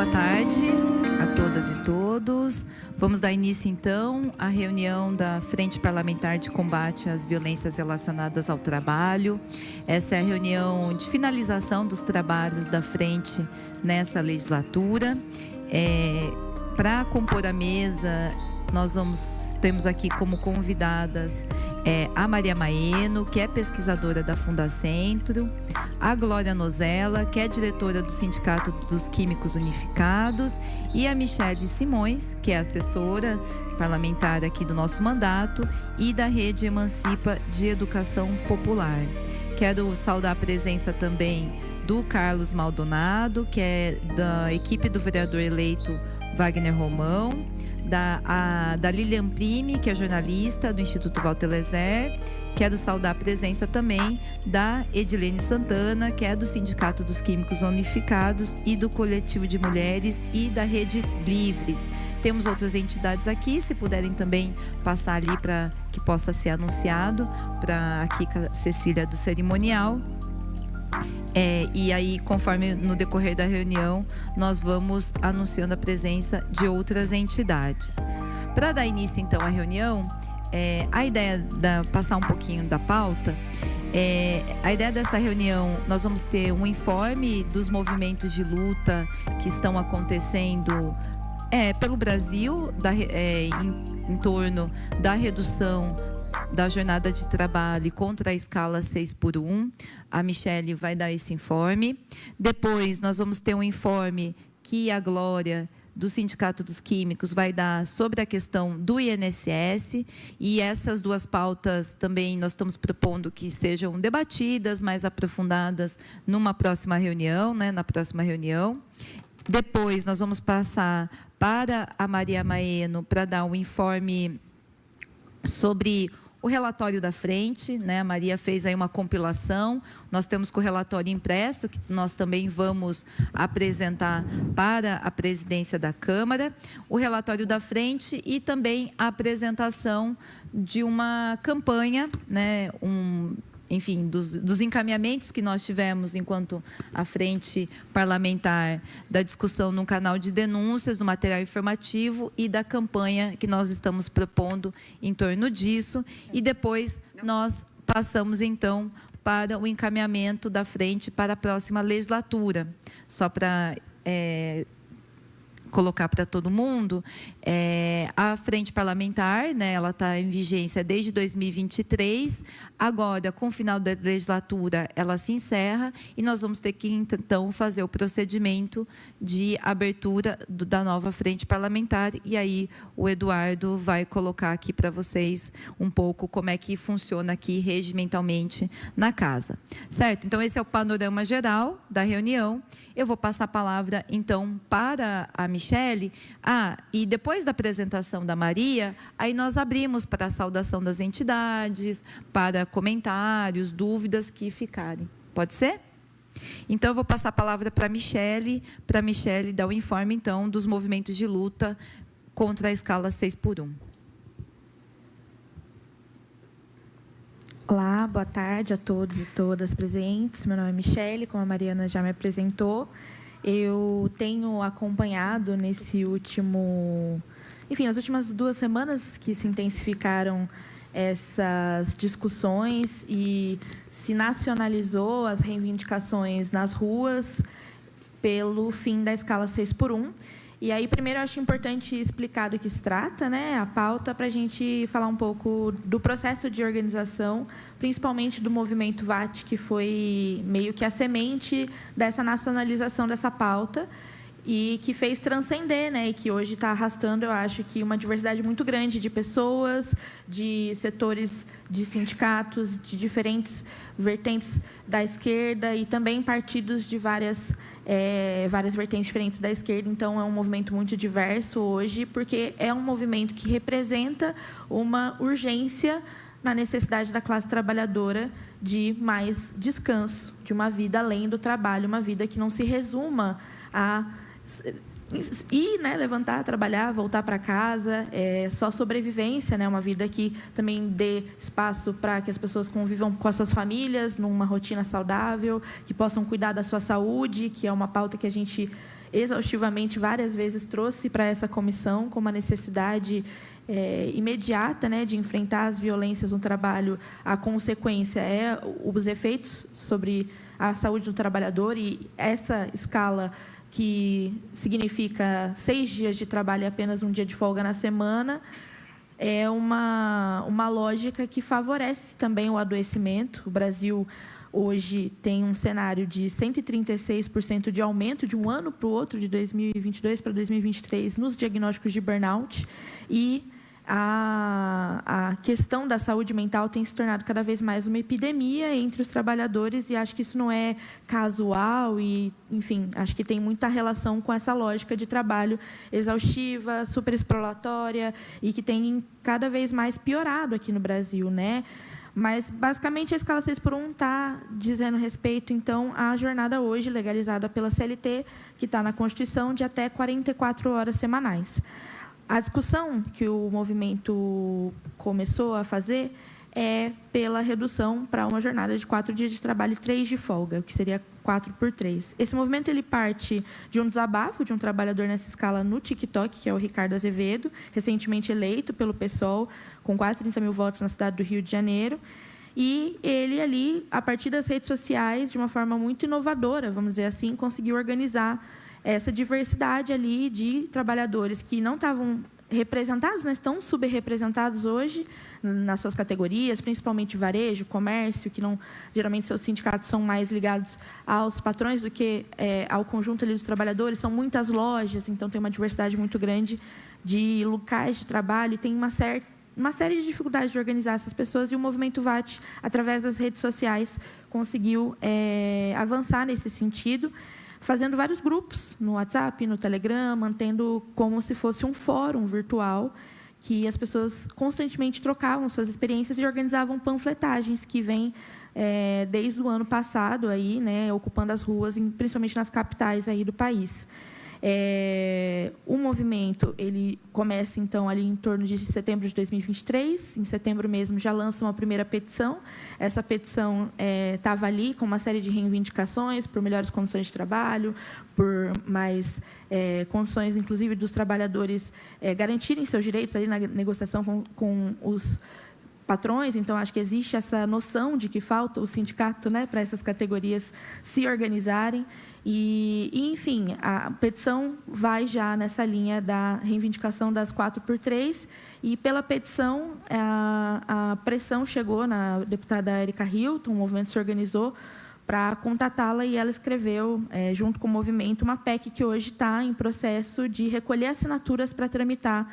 boa tarde a todas e todos. Vamos dar início, então, à reunião da Frente Parlamentar de Combate às Violências Relacionadas ao Trabalho. Essa é a reunião de finalização dos trabalhos da Frente nessa legislatura. Para compor a mesa, temos aqui como convidadas a Maria Maeno, que é pesquisadora da Fundacentro, a Glória Nozella, que é diretora do Sindicato dos Químicos Unificados, e a Michele Simões, que é assessora parlamentar aqui do nosso mandato e da Rede Emancipa de Educação Popular. Quero saudar a presença também do Carlos Maldonado, que é da equipe do vereador eleito Wagner Romão, da Lilian Prime, que é jornalista do Instituto Walter Lezer. Quero saudar a presença também da Edilene Santana, que é do Sindicato dos Químicos Unificados e do Coletivo de Mulheres e da Rede Livres. Temos outras entidades aqui, se puderem também passar ali para que possa ser anunciado, para aqui a Cecília do cerimonial. E aí, conforme no decorrer da reunião, nós vamos anunciando a presença de outras entidades. Para dar início, então, à reunião, a ideia passar um pouquinho da pauta, a ideia dessa reunião, nós vamos ter um informe dos movimentos de luta que estão acontecendo pelo Brasil, em torno da redução da jornada de trabalho contra a escala 6x1. A Michele vai dar esse informe. Depois, nós vamos ter um informe que a Glória, do Sindicato dos Químicos, vai dar sobre a questão do INSS. E essas duas pautas também nós estamos propondo que sejam debatidas, mais aprofundadas numa próxima reunião, na próxima reunião. Depois, nós vamos passar para a Maria Maeno para dar um informe sobre o relatório da frente, A Maria fez aí uma compilação. Nós temos com o relatório impresso, que nós também vamos apresentar para a presidência da Câmara, o relatório da frente e também a apresentação de uma campanha, enfim, dos encaminhamentos que nós tivemos enquanto a frente parlamentar, da discussão no canal de denúncias, do material informativo e da campanha que nós estamos propondo em torno disso. E depois nós passamos, então, para o encaminhamento da frente para a próxima legislatura. Só para colocar para todo mundo, a frente parlamentar, ela está em vigência desde 2023, agora, com o final da legislatura, ela se encerra e nós vamos ter que, então, fazer o procedimento de abertura da nova frente parlamentar, e aí o Eduardo vai colocar aqui para vocês um pouco como é que funciona aqui regimentalmente na casa. Certo? Então, esse é o panorama geral da reunião. Eu vou passar a palavra, então, para a Michele. E depois da apresentação da Maria, aí nós abrimos para a saudação das entidades, para comentários, dúvidas que ficarem. Pode ser? Então, eu vou passar a palavra para a Michele dar o informe, então, dos movimentos de luta contra a escala 6x1. Olá, boa tarde a todos e todas presentes. Meu nome é Michele, como a Mariana já me apresentou. Eu tenho acompanhado nas últimas 2 semanas que se intensificaram essas discussões e se nacionalizou as reivindicações nas ruas pelo fim da escala 6x1. E aí, primeiro, eu acho importante explicar do que se trata, a pauta, para a gente falar um pouco do processo de organização, principalmente do movimento VAT, que foi meio que a semente dessa nacionalização dessa pauta e que fez transcender, e que hoje está arrastando, eu acho, que uma diversidade muito grande de pessoas, de setores, de sindicatos, de diferentes vertentes da esquerda e também partidos de várias vertentes diferentes da esquerda. Então, é um movimento muito diverso hoje, porque é um movimento que representa uma urgência na necessidade da classe trabalhadora de mais descanso, de uma vida além do trabalho, uma vida que não se resuma a ir, levantar, trabalhar, voltar para casa, só sobrevivência, uma vida que também dê espaço para que as pessoas convivam com as suas famílias, numa rotina saudável, que possam cuidar da sua saúde, que é uma pauta que a gente exaustivamente várias vezes trouxe para essa comissão como a necessidade imediata, né, de enfrentar as violências no trabalho. A consequência é os efeitos sobre a saúde do trabalhador, e essa escala que significa 6 dias de trabalho e apenas 1 dia de folga na semana é uma lógica que favorece também o adoecimento. O Brasil hoje tem um cenário de 136% de aumento de um ano para o outro, de 2022 para 2023, nos diagnósticos de burnout. E a questão da saúde mental tem se tornado cada vez mais uma epidemia entre os trabalhadores, e acho que isso não é casual e, enfim, acho que tem muita relação com essa lógica de trabalho exaustiva, superexploratória, e que tem cada vez mais piorado aqui no Brasil, né? Mas, basicamente, a escala 6x1 está dizendo respeito, então, à jornada hoje legalizada pela CLT, que está na Constituição, de até 44 horas semanais. A discussão que o movimento começou a fazer é pela redução para uma jornada de 4 dias de trabalho e 3 de folga, o que seria 4x3. Esse movimento ele parte de um desabafo de um trabalhador nessa escala no TikTok, que é o Ricardo Azevedo, recentemente eleito pelo PSOL, com quase 30 mil votos na cidade do Rio de Janeiro. E ele ali, a partir das redes sociais, de uma forma muito inovadora, vamos dizer assim, conseguiu organizar essa diversidade ali de trabalhadores que não estavam representados, né, estão subrepresentados hoje nas suas categorias, principalmente varejo, comércio, que não, geralmente seus sindicatos são mais ligados aos patrões do que ao conjunto ali dos trabalhadores. São muitas lojas, então tem uma diversidade muito grande de locais de trabalho, e tem uma série de dificuldades de organizar essas pessoas, e o movimento VAT, através das redes sociais, conseguiu avançar nesse sentido, fazendo vários grupos no WhatsApp, no Telegram, mantendo como se fosse um fórum virtual, que as pessoas constantemente trocavam suas experiências e organizavam panfletagens que vêm desde o ano passado, aí, né, ocupando as ruas, principalmente nas capitais aí do país. O movimento ele começa, então, ali em torno de setembro de 2023. Em setembro mesmo já lança uma primeira petição. Essa petição estava ali com uma série de reivindicações por melhores condições de trabalho, por mais condições, inclusive, dos trabalhadores garantirem seus direitos ali na negociação com os patrões. Então, acho que existe essa noção de que falta o sindicato, né, para essas categorias se organizarem. E, enfim, a petição vai já nessa linha da reivindicação das 4x3, e pela petição a pressão chegou na deputada Erika Hilton, o movimento se organizou para contatá-la, e ela escreveu, junto com o movimento, uma PEC que hoje está em processo de recolher assinaturas para tramitar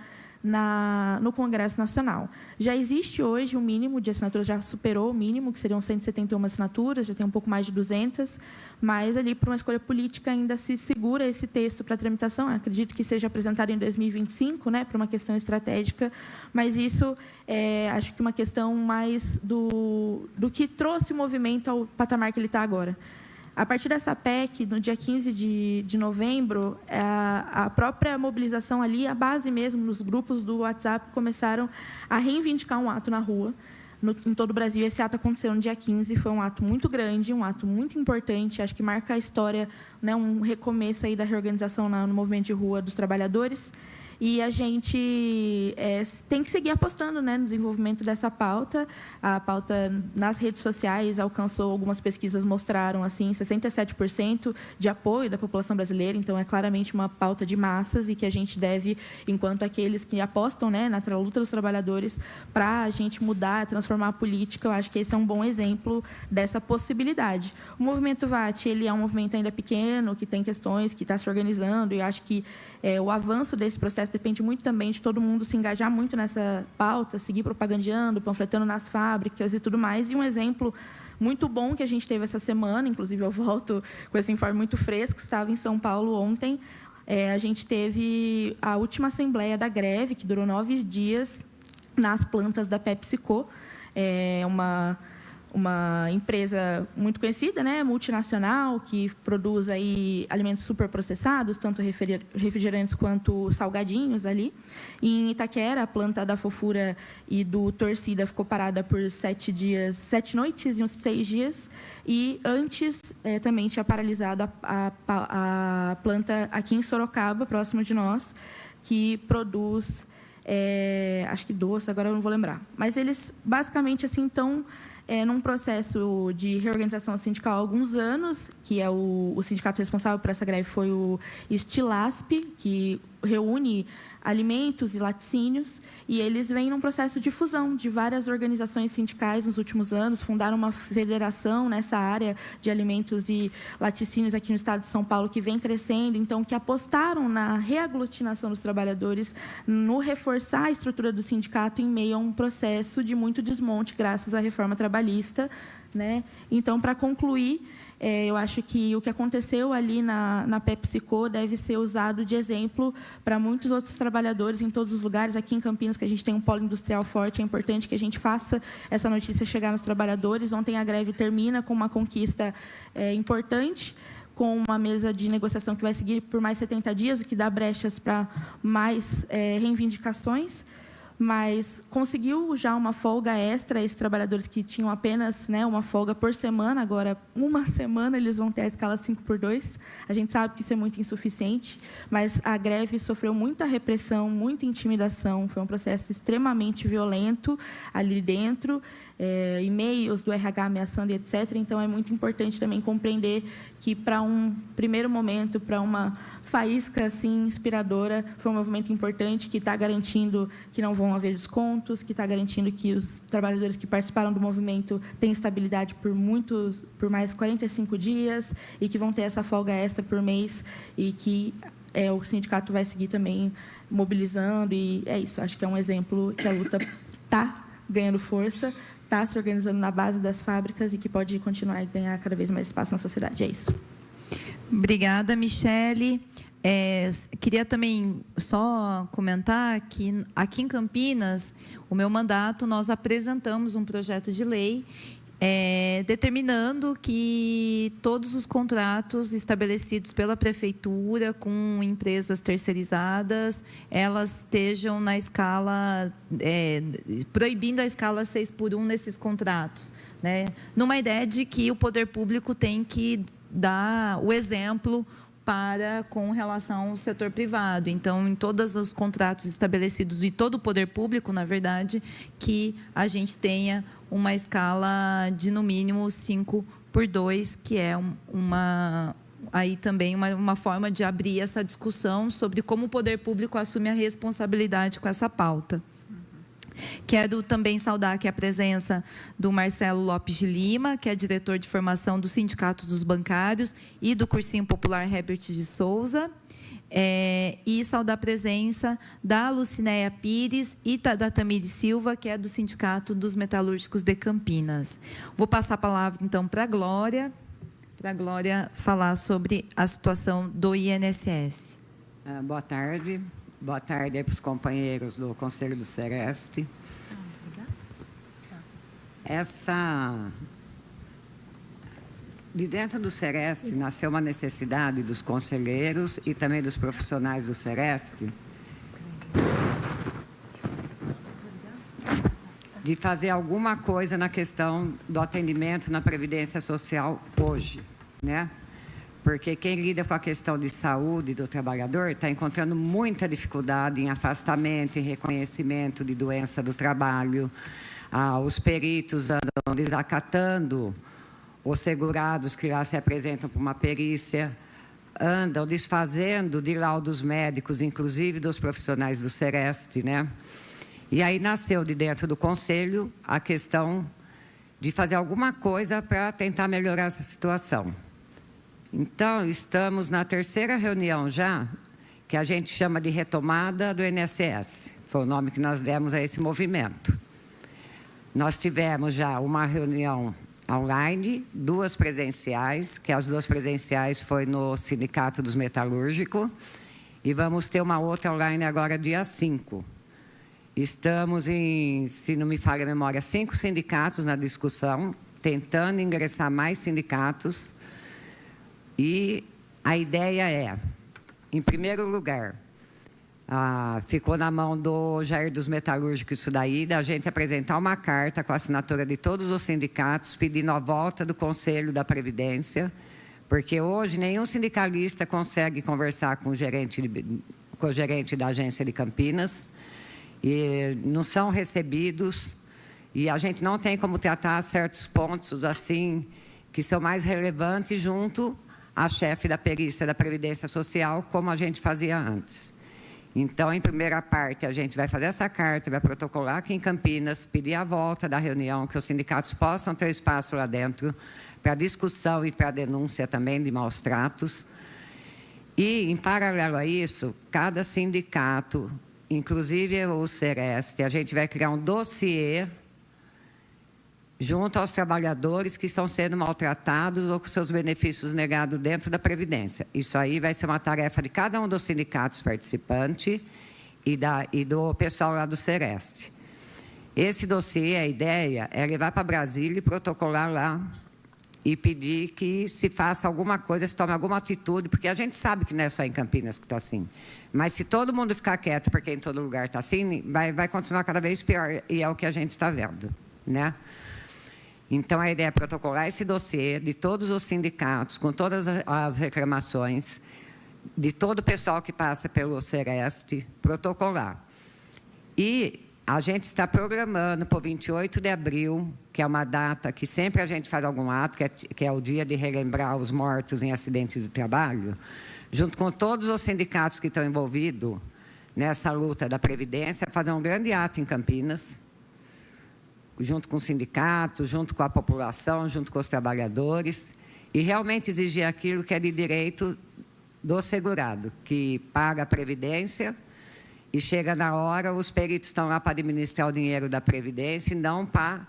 no Congresso Nacional. Já existe hoje um mínimo de assinaturas, já superou o mínimo, que seriam 171 assinaturas, já tem um pouco mais de 200, mas ali, por uma escolha política, ainda se segura esse texto para tramitação. Acredito que seja apresentado em 2025, né, por uma questão estratégica, mas isso acho que uma questão mais do que trouxe o movimento ao patamar que ele está agora. A partir dessa PEC, no dia 15 de novembro, a própria mobilização ali, a base mesmo, nos grupos do WhatsApp, começaram a reivindicar um ato na rua, em todo o Brasil. Esse ato aconteceu no dia 15, foi um ato muito grande, um ato muito importante, acho que marca a história, né, um recomeço aí da reorganização no movimento de rua dos trabalhadores. E a gente tem que seguir apostando, né, no desenvolvimento dessa pauta. A pauta nas redes sociais alcançou, algumas pesquisas mostraram, assim, 67% de apoio da população brasileira. Então, é claramente uma pauta de massas, e que a gente deve, enquanto aqueles que apostam, né, na luta dos trabalhadores, para a gente mudar, transformar a política. Eu acho que esse é um bom exemplo dessa possibilidade. O movimento VAT, ele é um movimento ainda pequeno, que tem questões, que está se organizando, e eu acho que o avanço desse processo depende muito também de todo mundo se engajar muito nessa pauta, seguir propagandeando, panfletando nas fábricas e tudo mais. E um exemplo muito bom que a gente teve essa semana, inclusive eu volto com esse informe muito fresco, estava em São Paulo ontem, a gente teve a última assembleia da greve, que durou 9 dias, nas plantas da PepsiCo, uma empresa muito conhecida, né, multinacional, que produz aí alimentos superprocessados, tanto refrigerantes quanto salgadinhos ali. E em Itaquera, a planta da Fofura e do Torcida ficou parada por 7 noites e uns 6 dias. E antes também tinha paralisado a planta aqui em Sorocaba, próximo de nós, que produz, acho que doce, agora eu não vou lembrar. Mas eles, basicamente, assim, estão num processo de reorganização sindical há alguns anos, que é o sindicato responsável por essa greve foi o Estilasp, que reúne alimentos e laticínios, e eles vêm num processo de fusão de várias organizações sindicais nos últimos anos, fundaram uma federação nessa área de alimentos e laticínios aqui no estado de São Paulo, que vem crescendo, então, que apostaram na reaglutinação dos trabalhadores, no reforçar a estrutura do sindicato em meio a um processo de muito desmonte, graças à reforma trabalhista, né? Então, para concluir, eu acho que o que aconteceu ali na PepsiCo deve ser usado de exemplo para muitos outros trabalhadores em todos os lugares. Aqui em Campinas, que a gente tem um polo industrial forte, é importante que a gente faça essa notícia chegar nos trabalhadores. Ontem a greve termina com uma conquista importante, com uma mesa de negociação que vai seguir por mais 70 dias, o que dá brechas para mais reivindicações. Mas conseguiu já uma folga extra a esses trabalhadores que tinham apenas, né, uma folga por semana. Agora, uma semana, eles vão ter a escala 5x2. A gente sabe que isso é muito insuficiente, mas a greve sofreu muita repressão, muita intimidação. Foi um processo extremamente violento ali dentro, e-mails do RH ameaçando e etc. Então, é muito importante também compreender que, para um primeiro momento, para uma faísca assim, inspiradora, foi um movimento importante que está garantindo que não vão haver descontos, que está garantindo que os trabalhadores que participaram do movimento têm estabilidade por mais 45 dias e que vão ter essa folga extra por mês e que o sindicato vai seguir também mobilizando. E é isso, acho que é um exemplo que a luta está ganhando força, está se organizando na base das fábricas e que pode continuar a ganhar cada vez mais espaço na sociedade. É isso. Obrigada, Michele. Queria também só comentar que aqui em Campinas, o meu mandato, nós apresentamos um projeto de lei determinando que todos os contratos estabelecidos pela prefeitura com empresas terceirizadas, elas estejam na escala, proibindo a escala 6x1 nesses contratos, né? Numa ideia de que o poder público tem que dar o exemplo com relação ao setor privado. Então, em todos os contratos estabelecidos de todo o poder público, na verdade, que a gente tenha uma escala de, no mínimo, 5x2, que é aí também uma forma de abrir essa discussão sobre como o poder público assume a responsabilidade com essa pauta. Quero também saudar aqui a presença do Marcelo Lopes de Lima, que é diretor de formação do Sindicato dos Bancários e do Cursinho Popular Herbert de Souza, e saudar a presença da Lucinéia Pires e da Tamires Silva, que é do Sindicato dos Metalúrgicos de Campinas. Vou passar a palavra, então, para a Glória falar sobre a situação do INSS. Boa tarde. Boa tarde aí para os companheiros do Conselho do Sereste. De dentro do Sereste nasceu uma necessidade dos conselheiros e também dos profissionais do Sereste de fazer alguma coisa na questão do atendimento na Previdência Social hoje, né? Porque quem lida com a questão de saúde do trabalhador está encontrando muita dificuldade em afastamento, em reconhecimento de doença do trabalho. Os peritos andam desacatando os segurados que lá se apresentam para uma perícia, andam desfazendo de laudos médicos, inclusive dos profissionais do Sereste, né? E aí nasceu de dentro do Conselho a questão de fazer alguma coisa para tentar melhorar essa situação. Então, estamos na 3ª reunião já, que a gente chama de retomada do INSS. Foi o nome que nós demos a esse movimento. Nós tivemos já uma reunião online, 2 presenciais, que as 2 presenciais foi no Sindicato dos Metalúrgicos, e vamos ter uma outra online agora, dia 5. Estamos em, se não me falha a memória, 5 sindicatos na discussão, tentando ingressar mais sindicatos. E a ideia é, em primeiro lugar, ficou na mão do Jair dos Metalúrgicos isso daí, da gente apresentar uma carta com a assinatura de todos os sindicatos, pedindo a volta do Conselho da Previdência, porque hoje nenhum sindicalista consegue conversar com o gerente da agência de Campinas, e não são recebidos, e a gente não tem como tratar certos pontos assim, que são mais relevantes junto à chefe da perícia da Previdência Social, como a gente fazia antes. Então, em primeira parte, a gente vai fazer essa carta, vai protocolar aqui em Campinas, pedir a volta da reunião, que os sindicatos possam ter espaço lá dentro para discussão e para denúncia também de maus tratos. E, em paralelo a isso, cada sindicato, inclusive o Sereste, a gente vai criar um dossiê junto aos trabalhadores que estão sendo maltratados ou com seus benefícios negados dentro da Previdência. Isso aí vai ser uma tarefa de cada um dos sindicatos participantes e do pessoal lá do Sereste. Esse dossiê, a ideia é levar para Brasília e protocolar lá e pedir que se faça alguma coisa, se tome alguma atitude, porque a gente sabe que não é só em Campinas que está assim. Mas se todo mundo ficar quieto, porque em todo lugar está assim, vai continuar cada vez pior, e é o que a gente está vendo, né? Então, a ideia é protocolar esse dossiê de todos os sindicatos, com todas as reclamações, de todo o pessoal que passa pelo Sereste, protocolar. E a gente está programando para o 28 de abril, que é uma data que sempre a gente faz algum ato, que é o dia de relembrar os mortos em acidentes de trabalho, junto com todos os sindicatos que estão envolvidos nessa luta da Previdência, fazer um grande ato em Campinas, junto com os sindicatos, junto com a população, junto com os trabalhadores, e realmente exigir aquilo que é de direito do segurado, que paga a Previdência e chega na hora, os peritos estão lá para administrar o dinheiro da Previdência e não para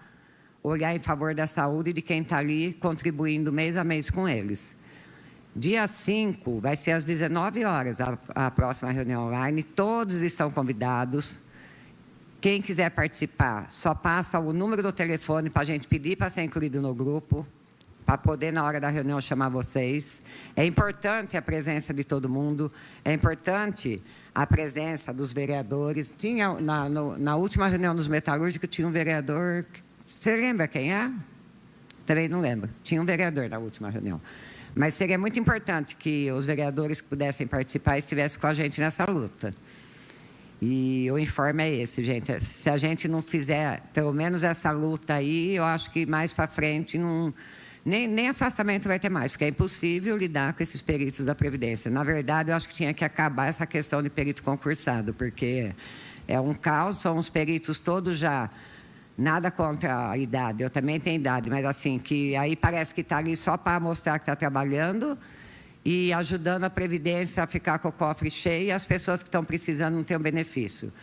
olhar em favor da saúde de quem está ali contribuindo mês a mês com eles. Dia 5, vai ser às 19 horas a próxima reunião online, todos estão convidados. Quem quiser participar, só passa o número do telefone para a gente pedir para ser incluído no grupo, para poder, na hora da reunião, chamar vocês. É importante a presença de todo mundo, é importante a presença dos vereadores. Tinha, na última reunião dos metalúrgicos, tinha um vereador... Você lembra quem é? Também não lembro. Tinha um vereador na última reunião. Mas seria muito importante que os vereadores que pudessem participar estivessem com a gente nessa luta. E o informe é esse, gente. Se a gente não fizer, pelo menos essa luta aí, eu acho que mais para frente nem afastamento vai ter mais, porque é impossível lidar com esses peritos da Previdência. Na verdade, eu acho que tinha que acabar essa questão de perito concursado, porque é um caos, são os peritos todos já, nada contra a idade, eu também tenho idade, mas assim, que aí parece que está ali só para mostrar que está trabalhando e ajudando a Previdência a ficar com o cofre cheio e as pessoas que estão precisando não ter um benefício.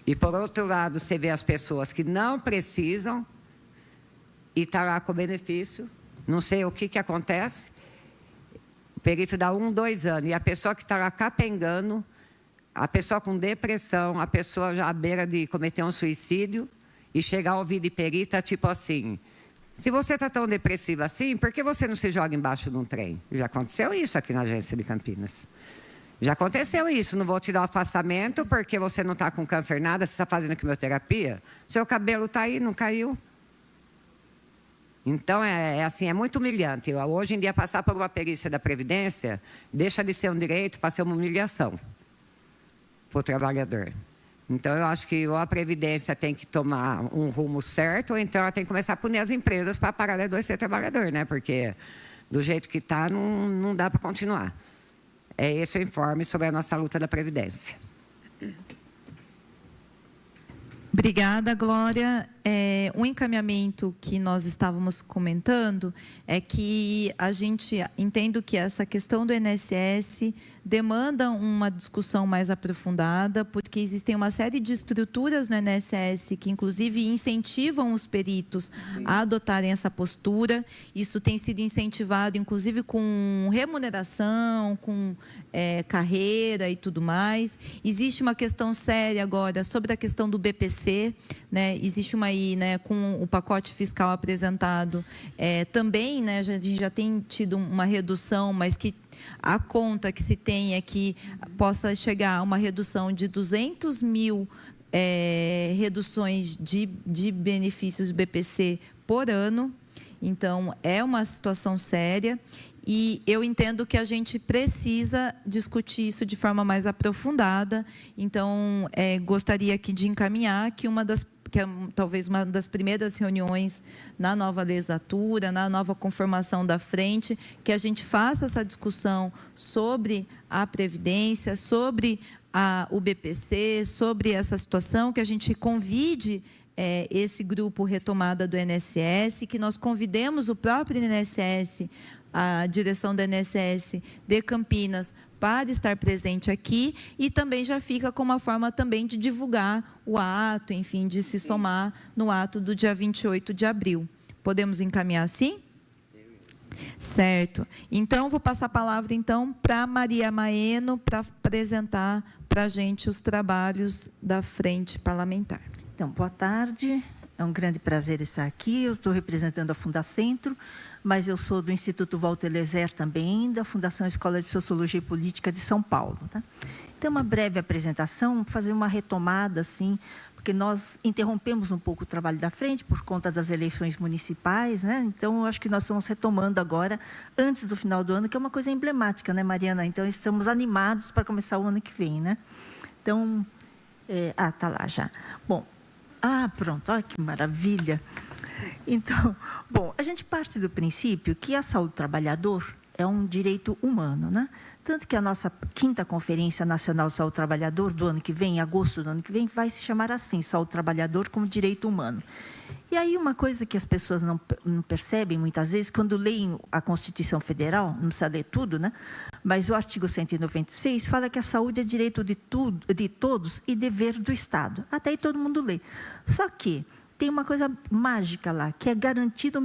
E, por outro lado, você vê as pessoas que não precisam e estão lá com o benefício. Não sei o que acontece. O perito dá 1, 2 anos. E a pessoa que está lá capengando, a pessoa com depressão, a pessoa já à beira de cometer um suicídio e chegar ao ouvido de perita, tipo assim... Se você está tão depressiva assim, por que você não se joga embaixo de um trem? Já aconteceu isso aqui na agência de Campinas. Já aconteceu isso. Não vou te dar o afastamento porque você não está com câncer nada, você está fazendo quimioterapia. Seu cabelo está aí, não caiu. Então, assim, é muito humilhante. Hoje em dia, passar por uma perícia da Previdência deixa de ser um direito para ser uma humilhação para o trabalhador. Então, eu acho que ou a Previdência tem que tomar um rumo certo, ou então ela tem que começar a punir as empresas para parar de adoecer trabalhador, né? Porque do jeito que está, não dá para continuar. É esse o informe sobre a nossa luta da Previdência. Obrigada, Glória. Um encaminhamento que nós estávamos comentando é que a gente entende que essa questão do INSS demanda uma discussão mais aprofundada, porque existem uma série de estruturas no INSS que, inclusive, incentivam os peritos a adotarem essa postura. Isso tem sido incentivado, inclusive, com remuneração, com carreira e tudo mais. Existe uma questão séria agora sobre a questão do BPC, né? Existe uma aí, né, com o pacote fiscal apresentado, também, né, a gente já tem tido uma redução, mas que a conta que se tem é que possa chegar a uma redução de 200 mil reduções de benefícios BPC por ano. Então, é uma situação séria. E eu entendo que a gente precisa discutir isso de forma mais aprofundada. Então, gostaria aqui de encaminhar que talvez uma das primeiras reuniões na nova legislatura, na nova conformação da frente, que a gente faça essa discussão sobre a Previdência, sobre o BPC, sobre essa situação, que a gente convide esse grupo retomada do INSS, que nós convidemos o próprio INSS, a direção do INSS de Campinas, para estar presente aqui, e também já fica como uma forma também de divulgar o ato, enfim, de se somar no ato do dia 28 de abril. Podemos encaminhar assim? Certo. Então, vou passar a palavra, então, para Maria Maeno, para apresentar para a gente os trabalhos da Frente Parlamentar. Então, boa tarde. É um grande prazer estar aqui. Eu estou representando a Fundacentro, mas eu sou do Instituto Walter Lezer também, da Fundação Escola de Sociologia e Política de São Paulo. Tá? Então, uma breve apresentação, fazer uma retomada, assim, porque nós interrompemos um pouco o trabalho da frente por conta das eleições municipais, né? Então, eu acho que nós estamos retomando agora, antes do final do ano, que é uma coisa emblemática, né, Mariana? Então, estamos animados para começar o ano que vem, né? Então, tá lá já. Bom, pronto, olha que maravilha. Então, bom, a gente parte do princípio que a saúde do trabalhador é um direito humano, né? Tanto que a nossa 5ª Conferência Nacional de Saúde do Trabalhador do ano que vem, em agosto do ano que vem, vai se chamar assim, Saúde do Trabalhador como Direito Humano. E aí uma coisa que as pessoas não percebem muitas vezes, quando leem a Constituição Federal, não precisa ler tudo, né? Mas o artigo 196 fala que a saúde é direito de todos e dever do Estado. Até aí todo mundo lê. Só que tem uma coisa mágica lá, que é garantido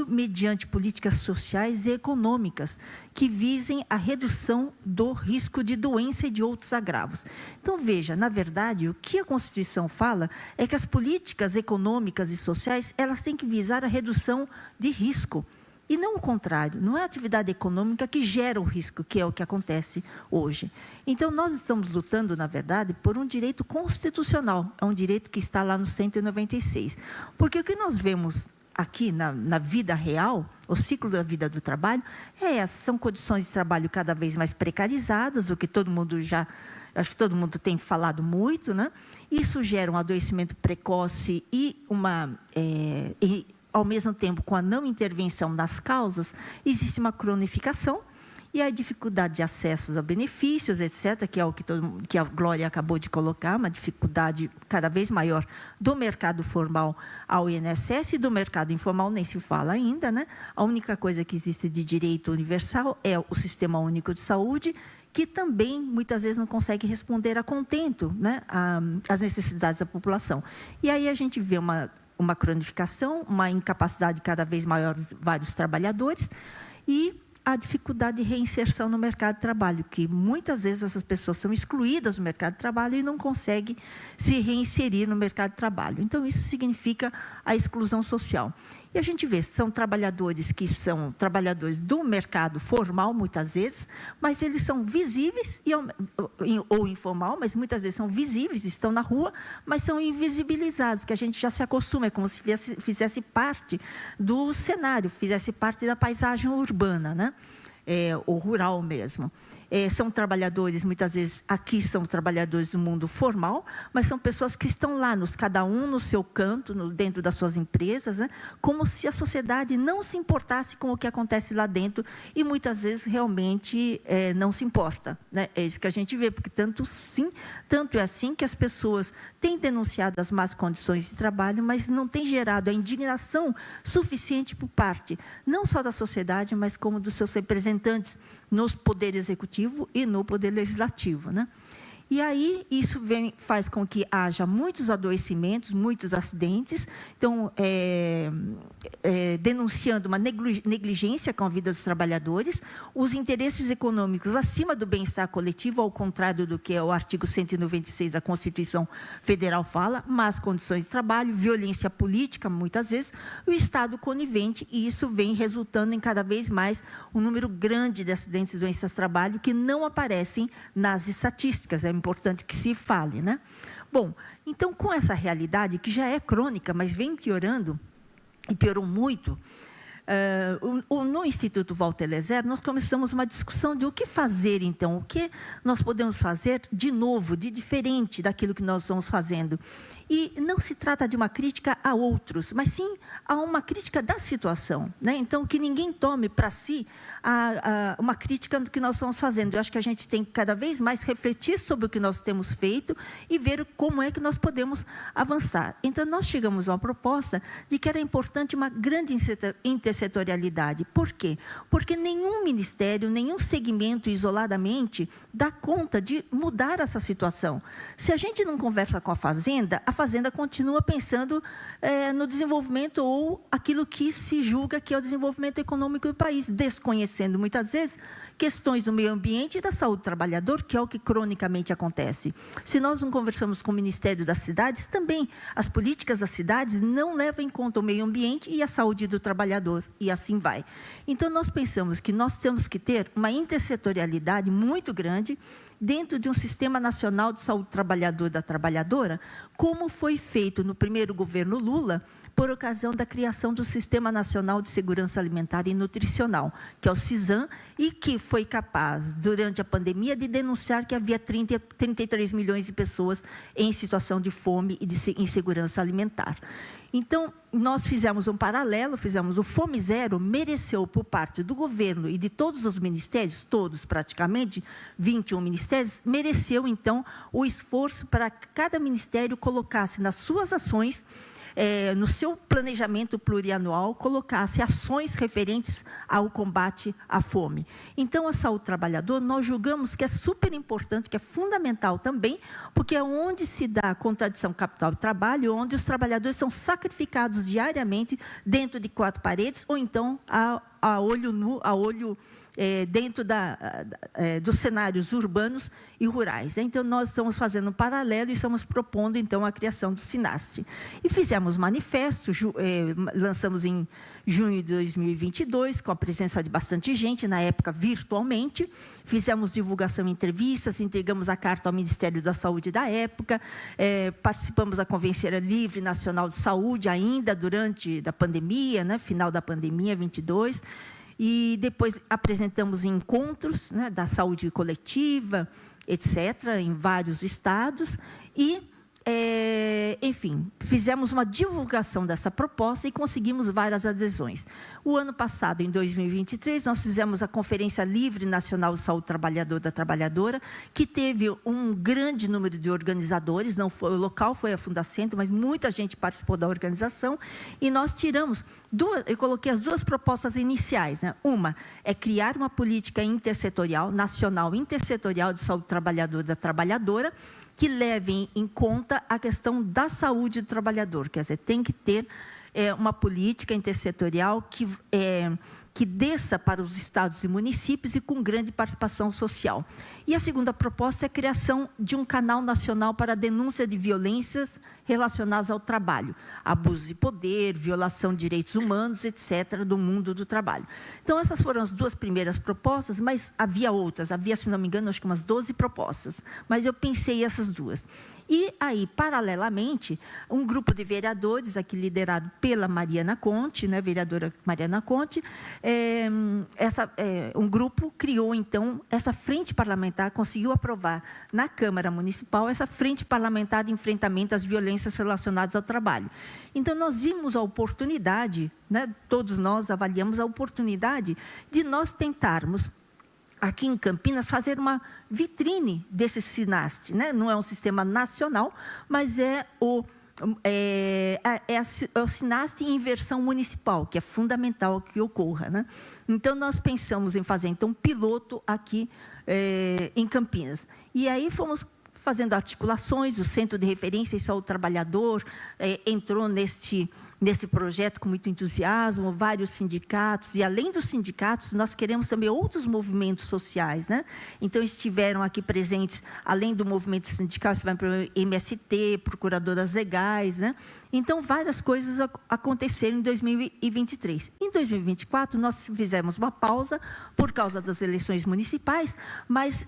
mediante políticas sociais e econômicas que visem a redução do risco de doença e de outros agravos. Então, veja, na verdade, o que a Constituição fala é que as políticas econômicas e sociais, elas têm que visar a redução de risco. E não o contrário, não é a atividade econômica que gera o risco, que é o que acontece hoje. Então, nós estamos lutando, na verdade, por um direito constitucional, é um direito que está lá no 196. Porque o que nós vemos aqui na vida real, o ciclo da vida do trabalho, são condições de trabalho cada vez mais precarizadas, o que todo mundo acho que todo mundo tem falado muito, né? Isso gera um adoecimento precoce e ao mesmo tempo, com a não intervenção das causas, existe uma cronificação e a dificuldade de acesso a benefícios, etc., que é o que a Glória acabou de colocar, uma dificuldade cada vez maior do mercado formal ao INSS, e do mercado informal nem se fala ainda, né? A única coisa que existe de direito universal é o Sistema Único de Saúde, que também, muitas vezes, não consegue responder a contento, né, às necessidades da população. E aí a gente vê uma cronificação, uma incapacidade cada vez maior de vários trabalhadores e a dificuldade de reinserção no mercado de trabalho, que muitas vezes essas pessoas são excluídas do mercado de trabalho e não conseguem se reinserir no mercado de trabalho. Então, isso significa a exclusão social. E a gente vê, são trabalhadores que são trabalhadores do mercado formal, muitas vezes, mas eles são visíveis, ou informal, mas muitas vezes são visíveis, estão na rua, mas são invisibilizados, que a gente já se acostuma, é como se fizesse parte do cenário, fizesse parte da paisagem urbana, né? Ou rural mesmo. São trabalhadores, muitas vezes, aqui são trabalhadores do mundo formal, mas são pessoas que estão lá, cada um no seu canto, dentro das suas empresas, né? Como se a sociedade não se importasse com o que acontece lá dentro, e muitas vezes realmente não se importa, né? É isso que a gente vê, porque tanto é assim que as pessoas têm denunciado as más condições de trabalho, mas não têm gerado a indignação suficiente por parte, não só da sociedade, mas como dos seus representantes no poder executivo e no poder legislativo, né? E aí isso faz com que haja muitos adoecimentos, muitos acidentes, então denunciando uma negligência com a vida dos trabalhadores, os interesses econômicos acima do bem-estar coletivo, ao contrário do que o artigo 196 da Constituição Federal fala, más condições de trabalho, violência política, muitas vezes, o Estado conivente, e isso vem resultando em cada vez mais um número grande de acidentes e doenças do trabalho que não aparecem nas estatísticas, é importante que se fale, né? Bom, então, com essa realidade, que já é crônica, mas vem piorando, e piorou muito, no Instituto Walter Eliezer, nós começamos uma discussão de o que fazer, então, o que nós podemos fazer de novo, de diferente daquilo que nós estamos fazendo. E não se trata de uma crítica a outros, mas sim a uma crítica da situação, né? Então, que ninguém tome para si uma crítica do que nós estamos fazendo. Eu acho que a gente tem que cada vez mais refletir sobre o que nós temos feito e ver como é que nós podemos avançar. Então, nós chegamos a uma proposta de que era importante uma grande intersetorialidade. Por quê? Porque nenhum ministério, nenhum segmento isoladamente dá conta de mudar essa situação. Se a gente não conversa com a Fazenda continua pensando no desenvolvimento ou aquilo que se julga que é o desenvolvimento econômico do país, desconhecendo muitas vezes questões do meio ambiente e da saúde do trabalhador, que é o que cronicamente acontece. Se nós não conversamos com o Ministério das Cidades, também as políticas das cidades não levam em conta o meio ambiente e a saúde do trabalhador, e assim vai. Então, nós pensamos que nós temos que ter uma intersetorialidade muito grande dentro de um Sistema Nacional de Saúde do Trabalhador e da Trabalhadora, como foi feito no primeiro governo Lula, por ocasião da criação do Sistema Nacional de Segurança Alimentar e Nutricional, que é o SISAM, e que foi capaz, durante a pandemia, de denunciar que havia 33 milhões de pessoas em situação de fome e de insegurança alimentar. Então, nós fizemos um paralelo, fizemos o Fome Zero, mereceu por parte do governo e de todos os ministérios, todos praticamente, 21 ministérios, mereceu, então, o esforço para que cada ministério colocasse nas suas ações, no seu planejamento plurianual, colocasse ações referentes ao combate à fome. Então, a saúde do trabalhador, nós julgamos que é super importante, que é fundamental também, porque é onde se dá a contradição capital e trabalho, onde os trabalhadores são sacrificados diariamente dentro de 4 paredes, ou então a olho nu, dentro dos cenários urbanos e rurais. Então, nós estamos fazendo um paralelo e estamos propondo, então, a criação do SINAST. E fizemos manifesto, lançamos em junho de 2022, com a presença de bastante gente, na época virtualmente, fizemos divulgação em entrevistas, entregamos a carta ao Ministério da Saúde da época, participamos da Convenceira Livre Nacional de Saúde, ainda durante a pandemia, né, final da pandemia, 22, e depois apresentamos encontros, né, da saúde coletiva, etc., em vários estados, e, enfim, fizemos uma divulgação dessa proposta e conseguimos várias adesões. O ano passado, em 2023, nós fizemos a Conferência Livre Nacional de Saúde do Trabalhador e da Trabalhadora, que teve um grande número de organizadores, não foi, o local foi a Fundacentro, mas muita gente participou da organização, e nós tiramos eu coloquei as 2 propostas iniciais, né? Uma é criar uma política intersetorial, nacional intersetorial de saúde do trabalhador e da trabalhadora, que leve em conta a questão da saúde do trabalhador. Quer dizer, tem que ter uma política intersetorial que desça para os estados e municípios e com grande participação social. E a segunda proposta é a criação de um canal nacional para a denúncia de violências relacionadas ao trabalho, abuso de poder, violação de direitos humanos, etc., do mundo do trabalho. Então, essas foram as 2 primeiras propostas, mas havia outras, se não me engano, acho que umas 12 propostas, mas eu pensei essas 2. E aí, paralelamente, um grupo de vereadores, aqui liderado pela Mariana Conte, né, vereadora Mariana Conte, um grupo criou, então, essa frente parlamentar, conseguiu aprovar na Câmara Municipal essa frente parlamentar de enfrentamento às violências relacionadas ao trabalho. Então, nós vimos a oportunidade, né, todos nós avaliamos a oportunidade de nós tentarmos, aqui em Campinas, fazer uma vitrine desse SINAST, né? Não é um sistema nacional, mas é o SINAST em versão municipal, que é fundamental que ocorra, né? Então, nós pensamos em fazer, então, um piloto aqui em Campinas. E aí fazendo articulações. O Centro de Referência em Saúde do Trabalhador entrou nesse projeto com muito entusiasmo, vários sindicatos, e além dos sindicatos, nós queremos também outros movimentos sociais, né? Então, estiveram aqui presentes, além do movimento sindical, estiveram para o MST, procuradoras legais, né? Então, várias coisas aconteceram em 2023. Em 2024, nós fizemos uma pausa por causa das eleições municipais, mas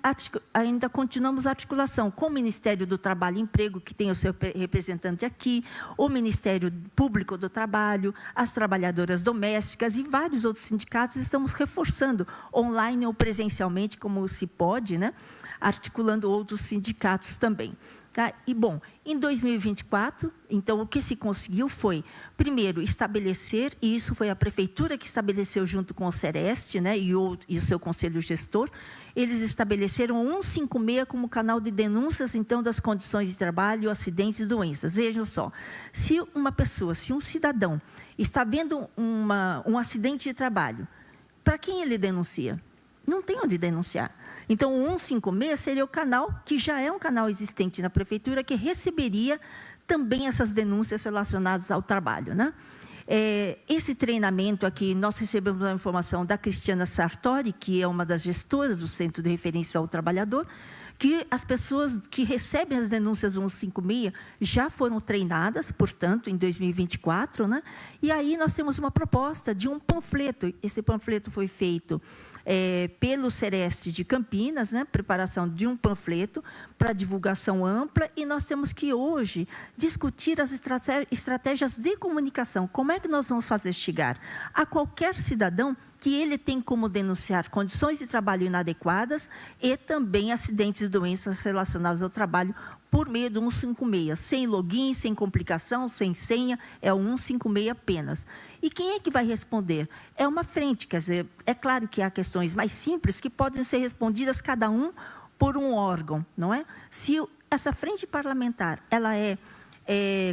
ainda continuamos a articulação com o Ministério do Trabalho e Emprego, que tem o seu representante aqui, o Ministério Público do Trabalho, as trabalhadoras domésticas e vários outros sindicatos. Estamos reforçando online ou presencialmente, como se pode, né? Articulando outros sindicatos também. Tá? E, bom, em 2024, então, o que se conseguiu foi, primeiro, estabelecer, e isso foi a Prefeitura que estabeleceu junto com o Sereste, né, e o seu Conselho Gestor, eles estabeleceram o 156 como canal de denúncias, então, das condições de trabalho, acidentes e doenças. Vejam só, se uma pessoa, se um cidadão está vendo um acidente de trabalho, para quem ele denuncia? Não tem onde denunciar. Então, o 156 seria o canal, que já é um canal existente na Prefeitura, que receberia também essas denúncias relacionadas ao trabalho, né? Esse treinamento aqui, nós recebemos a informação da Cristiana Sartori, que é uma das gestoras do Centro de Referência ao Trabalhador, que as pessoas que recebem as denúncias 156 já foram treinadas, portanto, em 2024, né? E aí nós temos uma proposta de um panfleto. Esse panfleto foi feito pelo Sereste de Campinas, né? Preparação de um panfleto para divulgação ampla, e nós temos que hoje discutir as estratégias de comunicação. Como é que nós vamos fazer chegar a qualquer cidadão que ele tem como denunciar condições de trabalho inadequadas e também acidentes e doenças relacionadas ao trabalho por meio do 156, sem login, sem complicação, sem senha, é o 156 apenas. E quem é que vai responder? É uma frente, quer dizer, é claro que há questões mais simples que podem ser respondidas cada um por um órgão, não é? Se essa frente parlamentar, ela é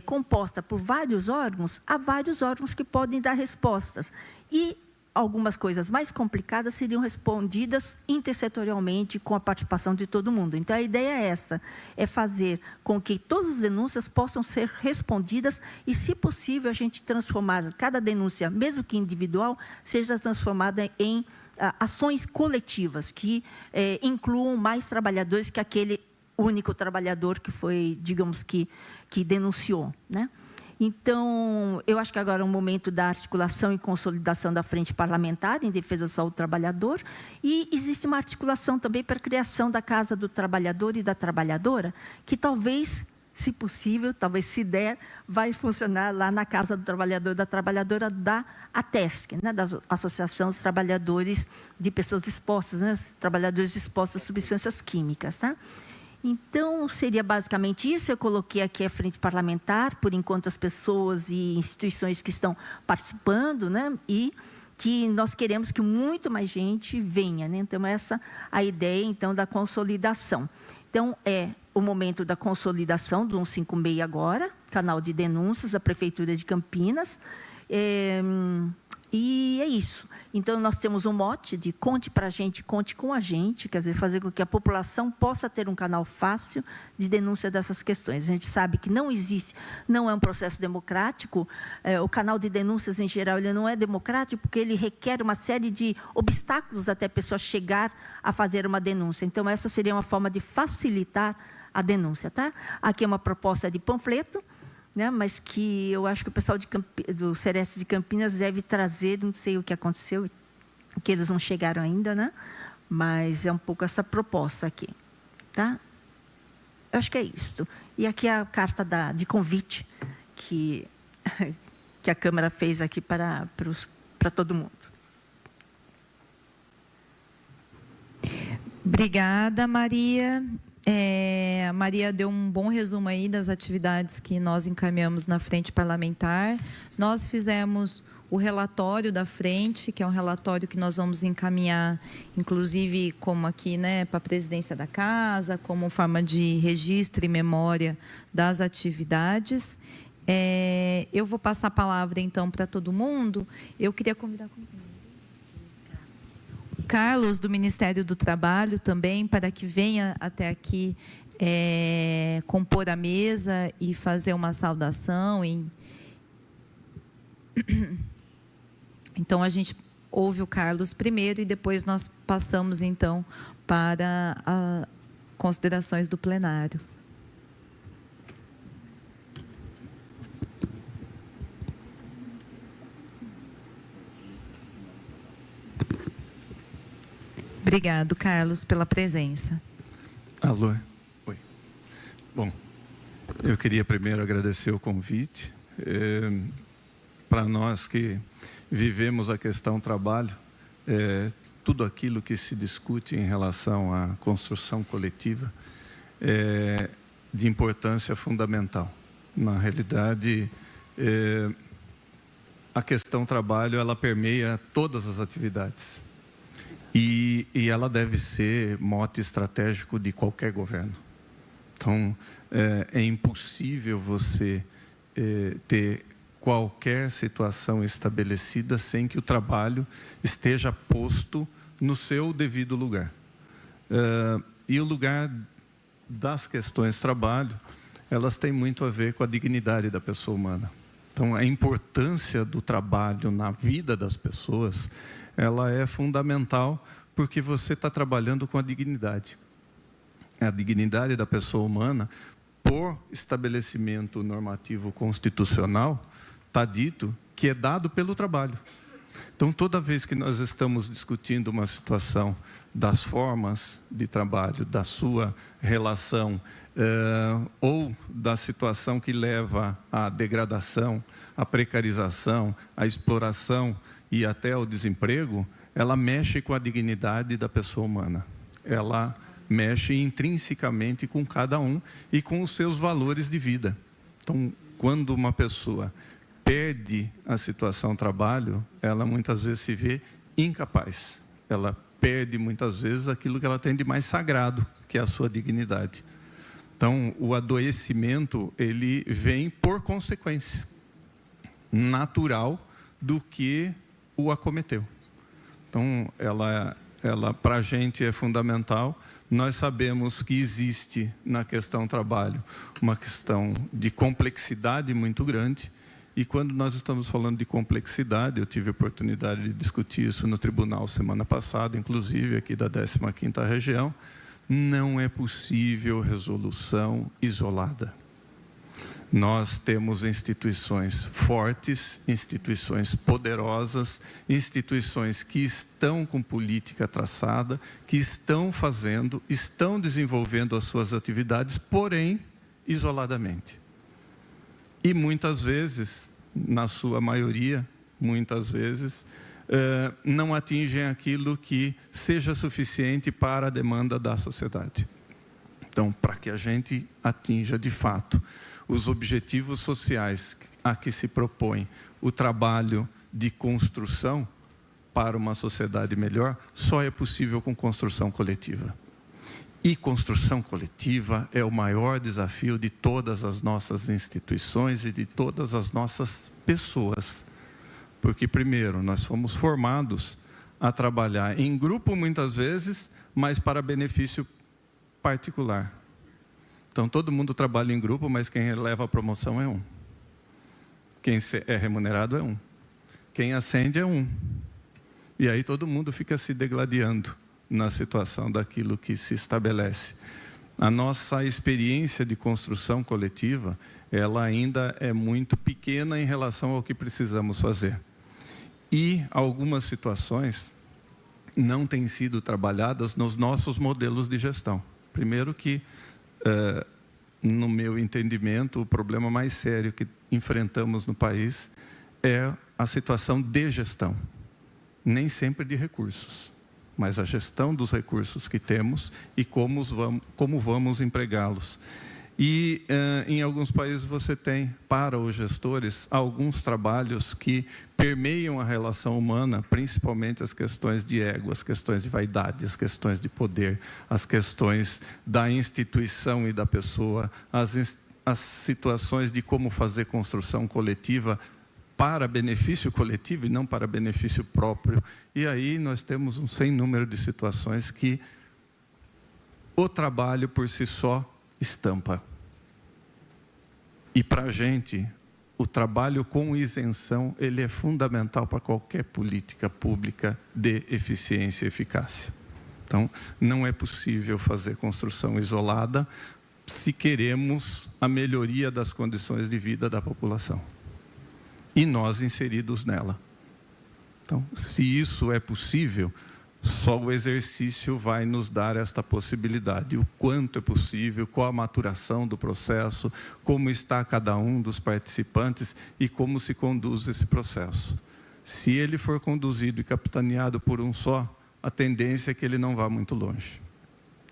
composta por vários órgãos, há vários órgãos que podem dar respostas. E algumas coisas mais complicadas seriam respondidas intersetorialmente com a participação de todo mundo. Então, a ideia é essa, é fazer com que todas as denúncias possam ser respondidas e, se possível, a gente transformar cada denúncia, mesmo que individual, seja transformada em ações coletivas que incluam mais trabalhadores que aquele único trabalhador que foi, digamos que denunciou, né? Então, eu acho que agora é um momento da articulação e consolidação da frente parlamentar em defesa da saúde do trabalhador, e existe uma articulação também para a criação da Casa do Trabalhador e da Trabalhadora, que talvez, se possível, talvez se der, vai funcionar lá na Casa do Trabalhador e da Trabalhadora da ATESC, né, da Associação dos Trabalhadores de Pessoas Expostas, né, trabalhadores expostos a substâncias químicas, tá? Então, seria basicamente isso. Eu coloquei aqui a frente parlamentar, por enquanto as pessoas e instituições que estão participando, né? E que nós queremos que muito mais gente venha, né? Então, essa é a ideia, então, da consolidação. Então, é o momento da consolidação do 156 agora, canal de denúncias da Prefeitura de Campinas. E é isso. Então, nós temos um mote de conte para a gente, conte com a gente, quer dizer, fazer com que a população possa ter um canal fácil de denúncia dessas questões. A gente sabe que não existe, não é um processo democrático, o canal de denúncias, em geral, ele não é democrático, porque ele requer uma série de obstáculos até a pessoa chegar a fazer uma denúncia. Então, essa seria uma forma de facilitar a denúncia, tá? Aqui é uma proposta de panfleto, né, mas que eu acho que o pessoal do Sereste de Campinas deve trazer, não sei o que aconteceu, que eles não chegaram ainda, né? Mas é um pouco essa proposta aqui, tá? Eu acho que é isto. E aqui a carta de convite que a Câmara fez aqui para todo mundo. Obrigada, Maria. A Maria deu um bom resumo aí das atividades que nós encaminhamos na frente parlamentar. Nós fizemos o relatório da frente, que é um relatório que nós vamos encaminhar, inclusive como aqui, né, para a presidência da casa, como forma de registro e memória das atividades. Eu vou passar a palavra, então, para todo mundo. Eu queria convidar Carlos, do Ministério do Trabalho, também, para que venha até aqui compor a mesa e fazer uma saudação. Então, a gente ouve o Carlos primeiro e depois nós passamos, então, para as considerações do plenário. Obrigado, Carlos, pela presença. Alô. Oi. Bom, eu queria primeiro agradecer o convite. Para nós que vivemos a questão trabalho, tudo aquilo que se discute em relação à construção coletiva é de importância fundamental. Na realidade, a questão trabalho, ela permeia todas as atividades. E ela deve ser mote estratégico de qualquer governo. Então, é impossível você ter qualquer situação estabelecida sem que o trabalho esteja posto no seu devido lugar. E o lugar das questões trabalho, elas têm muito a ver com a dignidade da pessoa humana. Então, a importância do trabalho na vida das pessoas, ela é fundamental porque você está trabalhando com a dignidade. A dignidade da pessoa humana, por estabelecimento normativo constitucional, está dito que é dado pelo trabalho. Então, toda vez que nós estamos discutindo uma situação das formas de trabalho, da sua relação, ou da situação que leva à degradação, à precarização, à exploração e até ao desemprego, ela mexe com a dignidade da pessoa humana. Ela mexe intrinsecamente com cada um e com os seus valores de vida. Então, quando uma pessoa perde a situação trabalho, ela muitas vezes se vê incapaz. Ela perde muitas vezes aquilo que ela tem de mais sagrado, que é a sua dignidade. Então, o adoecimento, ele vem por consequência natural do que o acometeu. Então, ela para a gente é fundamental. Nós sabemos que existe na questão trabalho uma questão de complexidade muito grande. E quando nós estamos falando de complexidade, eu tive a oportunidade de discutir isso no tribunal semana passada, inclusive aqui da 15ª região, não é possível resolução isolada. Nós temos instituições fortes, instituições poderosas, instituições que estão com política traçada, que estão fazendo, estão desenvolvendo as suas atividades, porém, isoladamente. E muitas vezes, na sua maioria, muitas vezes, não atingem aquilo que seja suficiente para a demanda da sociedade. Então, para que a gente atinja de fato os objetivos sociais a que se propõe o trabalho de construção para uma sociedade melhor, só é possível com construção coletiva. E construção coletiva é o maior desafio de todas as nossas instituições e de todas as nossas pessoas. Porque, primeiro, nós somos formados a trabalhar em grupo, muitas vezes, mas para benefício particular. Então, todo mundo trabalha em grupo, mas quem leva a promoção é um. Quem é remunerado é um. Quem ascende é um. E aí todo mundo fica se degladiando na situação daquilo que se estabelece. A nossa experiência de construção coletiva, ela ainda é muito pequena em relação ao que precisamos fazer. E algumas situações não têm sido trabalhadas nos nossos modelos de gestão. Primeiro que, no meu entendimento, o problema mais sério que enfrentamos no país é a situação de gestão. Nem sempre de recursos, mas a gestão dos recursos que temos e como vamos empregá-los. E em alguns países você tem, para os gestores, alguns trabalhos que permeiam a relação humana, principalmente as questões de ego, as questões de vaidade, as questões de poder, as questões da instituição e da pessoa, as situações de como fazer construção coletiva para benefício coletivo e não para benefício próprio. E aí nós temos um sem número de situações que o trabalho por si só estampa. E para a gente, o trabalho com isenção, ele é fundamental para qualquer política pública de eficiência e eficácia. Então, não é possível fazer construção isolada se queremos a melhoria das condições de vida da população. E nós inseridos nela. Então, se isso é possível, só o exercício vai nos dar esta possibilidade. O quanto é possível, qual a maturação do processo, como está cada um dos participantes e como se conduz esse processo. Se ele for conduzido e capitaneado por um só, a tendência é que ele não vá muito longe.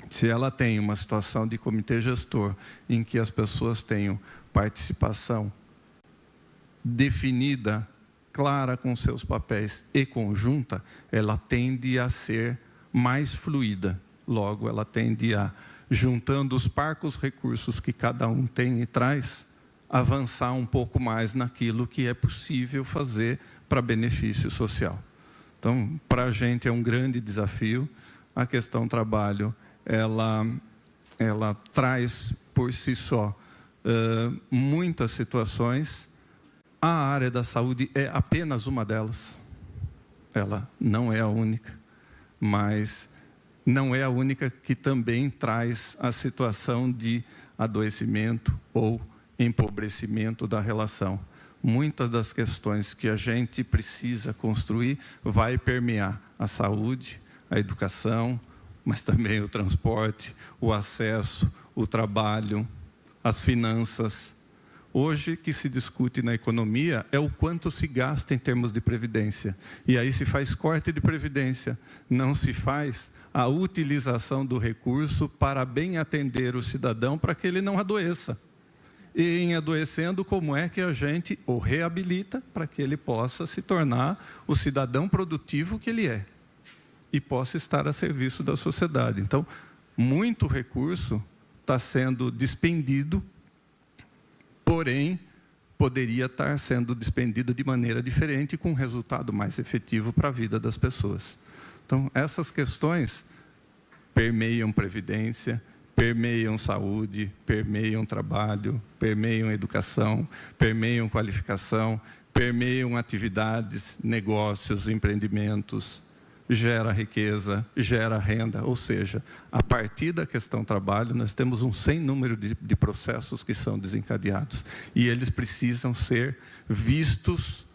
Se ela tem uma situação de comitê gestor, em que as pessoas tenham participação definida, clara com seus papéis e conjunta, ela tende a ser mais fluida. Logo, ela tende a, juntando os parcos recursos que cada um tem e traz, avançar um pouco mais naquilo que é possível fazer para benefício social. Então, para a gente é um grande desafio. A questão trabalho, ela traz por si só muitas situações. A área da saúde é apenas uma delas. Ela não é a única, mas não é a única que também traz a situação de adoecimento ou empobrecimento da relação. Muitas das questões que a gente precisa construir vai permear a saúde, a educação, mas também o transporte, o acesso, o trabalho, as finanças. Hoje, que se discute na economia é o quanto se gasta em termos de previdência. E aí se faz corte de previdência, não se faz a utilização do recurso para bem atender o cidadão para que ele não adoeça. E em adoecendo, como é que a gente o reabilita para que ele possa se tornar o cidadão produtivo que ele é e possa estar a serviço da sociedade. Então, muito recurso está sendo despendido, porém, poderia estar sendo despendido de maneira diferente, com um resultado mais efetivo para a vida das pessoas. Então, essas questões permeiam previdência, permeiam saúde, permeiam trabalho, permeiam educação, permeiam qualificação, permeiam atividades, negócios, empreendimentos, gera riqueza, gera renda, ou seja, a partir da questão trabalho, nós temos um sem número de processos que são desencadeados, e eles precisam ser vistos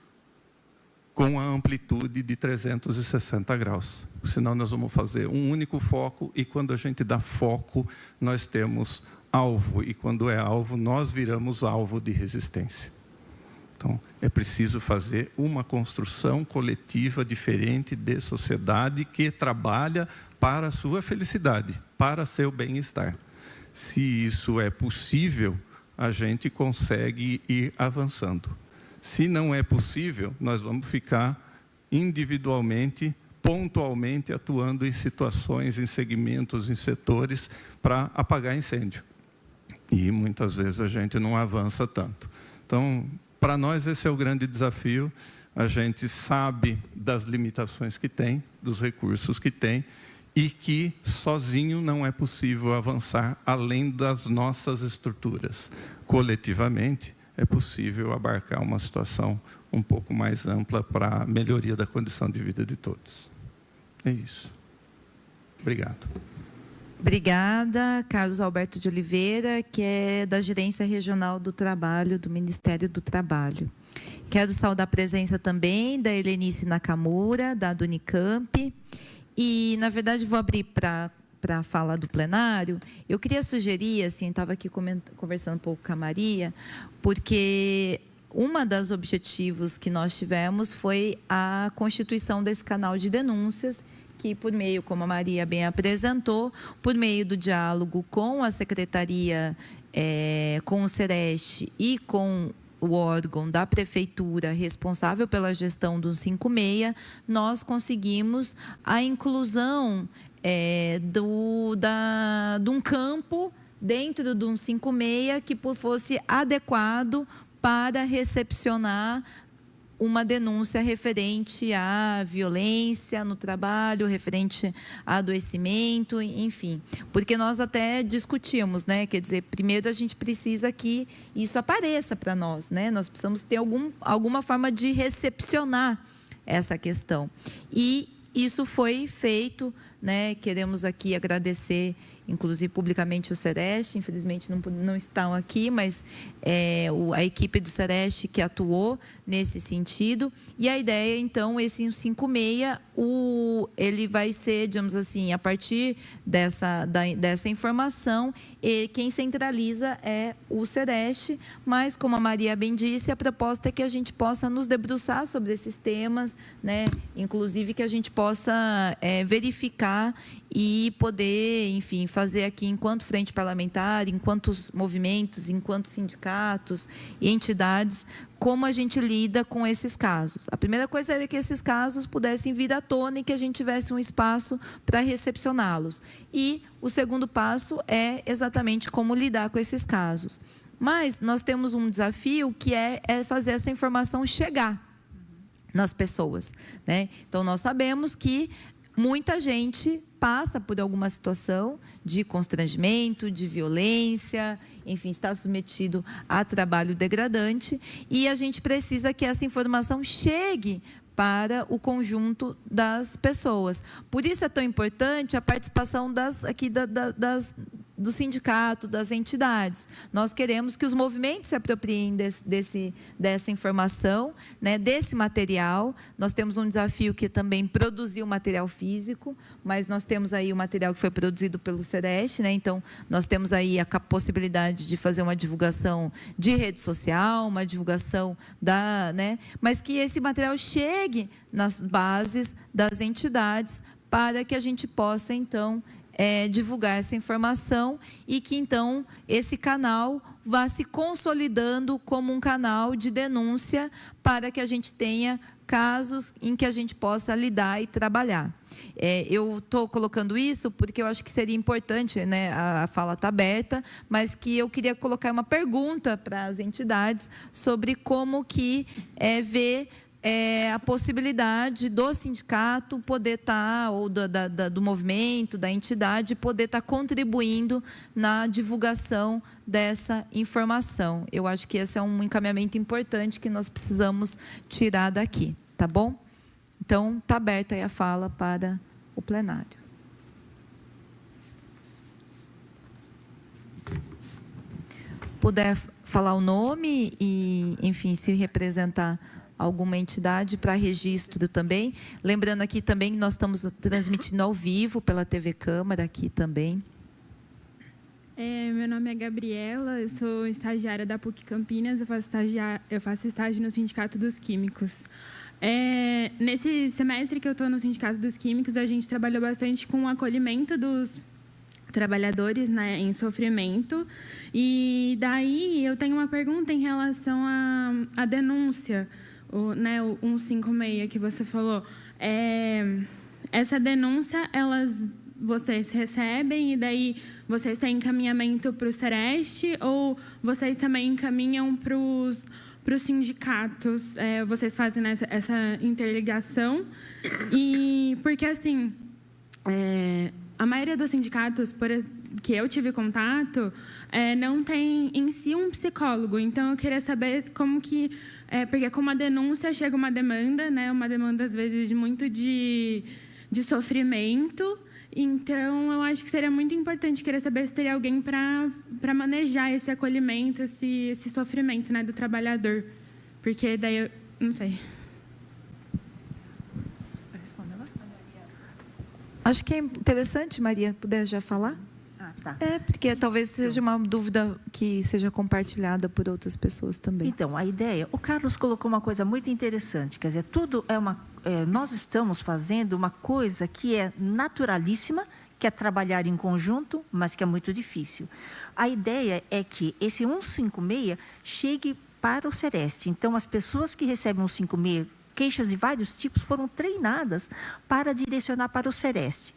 com a amplitude de 360 graus, senão nós vamos fazer um único foco, e quando a gente dá foco, nós temos alvo, e quando é alvo, nós viramos alvo de resistência. Então, é preciso fazer uma construção coletiva diferente de sociedade que trabalha para a sua felicidade, para seu bem-estar. Se isso é possível, a gente consegue ir avançando. Se não é possível, nós vamos ficar individualmente, pontualmente atuando em situações, em segmentos, em setores para apagar incêndio. E muitas vezes a gente não avança tanto. Então, para nós esse é o grande desafio. A gente sabe das limitações que tem, dos recursos que tem, e que sozinho não é possível avançar além das nossas estruturas. Coletivamente, é possível abarcar uma situação um pouco mais ampla para a melhoria da condição de vida de todos. É isso. Obrigado. Obrigada, Carlos Alberto de Oliveira, que é da Gerência Regional do Trabalho, do Ministério do Trabalho. Quero saudar a presença também da Helenice Nakamura, da Unicamp. E, na verdade, vou abrir para a fala do plenário. Eu queria sugerir, assim, estava aqui conversando um pouco com a Maria, porque uma dos objetivos que nós tivemos foi a constituição desse canal de denúncias, que por meio, como a Maria bem apresentou, por meio do diálogo com a Secretaria, com o Sereste e com o órgão da Prefeitura responsável pela gestão do 156, nós conseguimos a inclusão de um campo dentro do 156 que fosse adequado para recepcionar uma denúncia referente à violência no trabalho, referente a adoecimento, enfim. Porque nós até discutimos, né? Quer dizer, primeiro a gente precisa que isso apareça para nós, né? Nós precisamos ter alguma forma de recepcionar essa questão. E isso foi feito, né? Queremos aqui agradecer, inclusive publicamente, o Sereste. Infelizmente não estão aqui, mas a equipe do Sereste que atuou nesse sentido. E a ideia, então, esse 156, ele vai ser, digamos assim, a partir dessa informação, quem centraliza é o Sereste, mas, como a Maria bem disse, a proposta é que a gente possa nos debruçar sobre esses temas, né? Inclusive que a gente possa verificar e poder, enfim, fazer aqui, enquanto frente parlamentar, enquanto movimentos, enquanto sindicatos e entidades, como a gente lida com esses casos. A primeira coisa era que esses casos pudessem vir à tona e que a gente tivesse um espaço para recepcioná-los. E o segundo passo é exatamente como lidar com esses casos. Mas nós temos um desafio que é fazer essa informação chegar nas pessoas, né? Então, nós sabemos que muita gente passa por alguma situação de constrangimento, de violência, enfim, está submetido a trabalho degradante, e a gente precisa que essa informação chegue para o conjunto das pessoas. Por isso é tão importante a participação do sindicato, das entidades. Nós queremos que os movimentos se apropriem dessa informação, né, desse material. Nós temos um desafio que é também produzir o material físico, mas nós temos aí o material que foi produzido pelo Sereste, né? Então, nós temos aí a possibilidade de fazer uma divulgação de rede social, uma divulgação né? Mas que esse material chegue nas bases das entidades para que a gente possa, então, divulgar essa informação e que, então, esse canal vá se consolidando como um canal de denúncia para que a gente tenha casos em que a gente possa lidar e trabalhar. Eu estou colocando isso porque eu acho que seria importante, né? A fala está aberta, mas que eu queria colocar uma pergunta para as entidades sobre como que vê a possibilidade do sindicato poder estar, ou do movimento, da entidade, poder estar contribuindo na divulgação dessa informação. Eu acho que esse é um encaminhamento importante que nós precisamos tirar daqui, tá bom? Então, está aberta aí a fala para o plenário. Puder falar o nome e, enfim, se representar alguma entidade para registro também. Lembrando aqui também que nós estamos transmitindo ao vivo pela TV Câmara aqui também. Meu nome é Gabriela, eu sou estagiária da PUC Campinas, eu faço estágio no Sindicato dos Químicos. Nesse semestre que eu estou no Sindicato dos Químicos, a gente trabalhou bastante com o acolhimento dos trabalhadores, né, em sofrimento. E daí eu tenho uma pergunta em relação à denúncia, o 156 que você falou. Essa denúncia, vocês recebem e daí vocês têm encaminhamento para o Sereste ou vocês também encaminham para os sindicatos? Vocês fazem essa interligação? E porque, assim, a maioria dos sindicatos que eu tive contato não tem em si um psicólogo. Então, eu queria saber como que... porque com uma denúncia chega uma demanda, né? Uma demanda, às vezes, muito de sofrimento. Então, eu acho que seria muito importante, querer saber se teria alguém para manejar esse acolhimento, esse sofrimento, né, do trabalhador. Porque daí eu não sei. Acho que é interessante, Maria, puder já falar? Tá. Porque talvez seja uma dúvida que seja compartilhada por outras pessoas também. Então, a ideia... O Carlos colocou uma coisa muito interessante. Quer dizer, tudo nós estamos fazendo uma coisa que é naturalíssima, que é trabalhar em conjunto, mas que é muito difícil. A ideia é que esse 156 chegue para o Sereste. Então, as pessoas que recebem o 156 queixas de vários tipos foram treinadas para direcionar para o Sereste.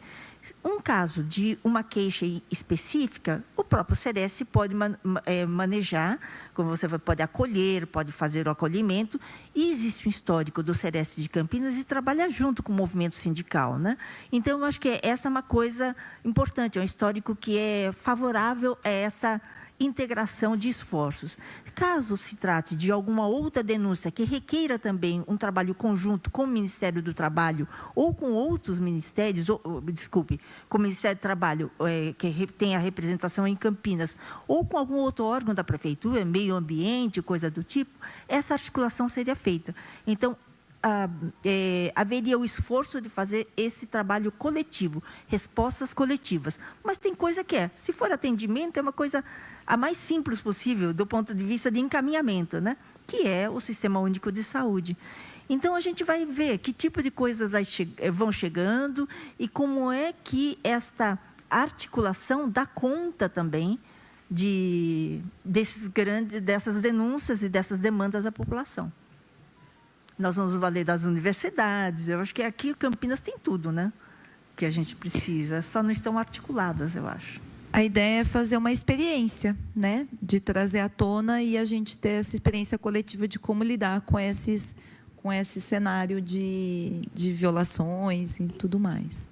Um caso de uma queixa específica, o próprio Sereste pode manejar, como você pode acolher, pode fazer o acolhimento, e existe um histórico do Sereste de Campinas e trabalha junto com o movimento sindical, né? Então, eu acho que essa é uma coisa importante, é um histórico que é favorável a essa integração de esforços. Caso se trate de alguma outra denúncia que requeira também um trabalho conjunto com o Ministério do Trabalho ou com outros ministérios, com o Ministério do Trabalho, que tem a representação em Campinas, ou com algum outro órgão da Prefeitura, meio ambiente, coisa do tipo, essa articulação seria feita. Então, haveria o esforço de fazer esse trabalho coletivo, respostas coletivas. Mas tem coisa que se for atendimento, é uma coisa a mais simples possível do ponto de vista de encaminhamento, né? Que é o Sistema Único de Saúde. Então, a gente vai ver que tipo de coisas vão chegando e como é que esta articulação dá conta também dessas denúncias e dessas demandas da população. Nós vamos valer das universidades. Eu acho que aqui Campinas tem tudo, né? Que a gente precisa. Só não estão articuladas, eu acho. A ideia é fazer uma experiência, né? De trazer à tona e a gente ter essa experiência coletiva de como lidar com esse cenário de violações e tudo mais.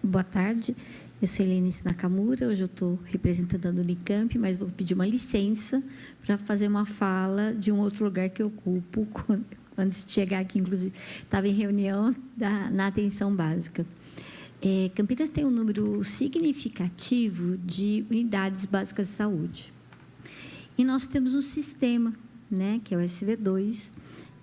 Boa tarde. Eu sou Helenice Nakamura, hoje eu estou representando a Unicamp, mas vou pedir uma licença para fazer uma fala de um outro lugar que eu ocupo, antes de chegar aqui, inclusive, estava em reunião na atenção básica. Campinas tem um número significativo de unidades básicas de saúde. E nós temos um sistema, né, que é o SV2,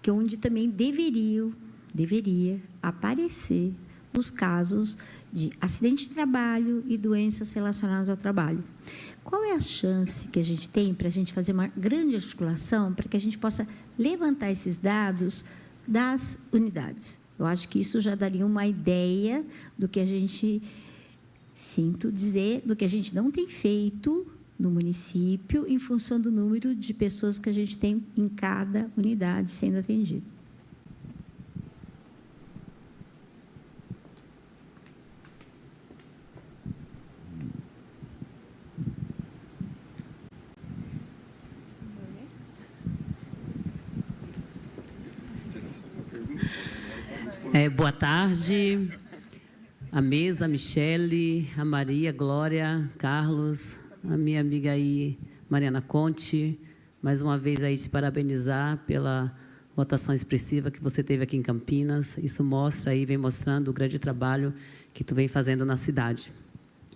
que é onde também deveria aparecer os casos de acidente de trabalho e doenças relacionadas ao trabalho. Qual é a chance que a gente tem para a gente fazer uma grande articulação para que a gente possa levantar esses dados das unidades? Eu acho que isso já daria uma ideia do que a gente, sinto dizer, do que a gente não tem feito no município em função do número de pessoas que a gente tem em cada unidade sendo atendida. Boa tarde, a mesa, a Michele, a Maria, a Glória, Carlos, a minha amiga aí, Mariana Conte, mais uma vez aí te parabenizar pela votação expressiva que você teve aqui em Campinas. Isso mostra aí, vem mostrando o grande trabalho que tu vem fazendo na cidade.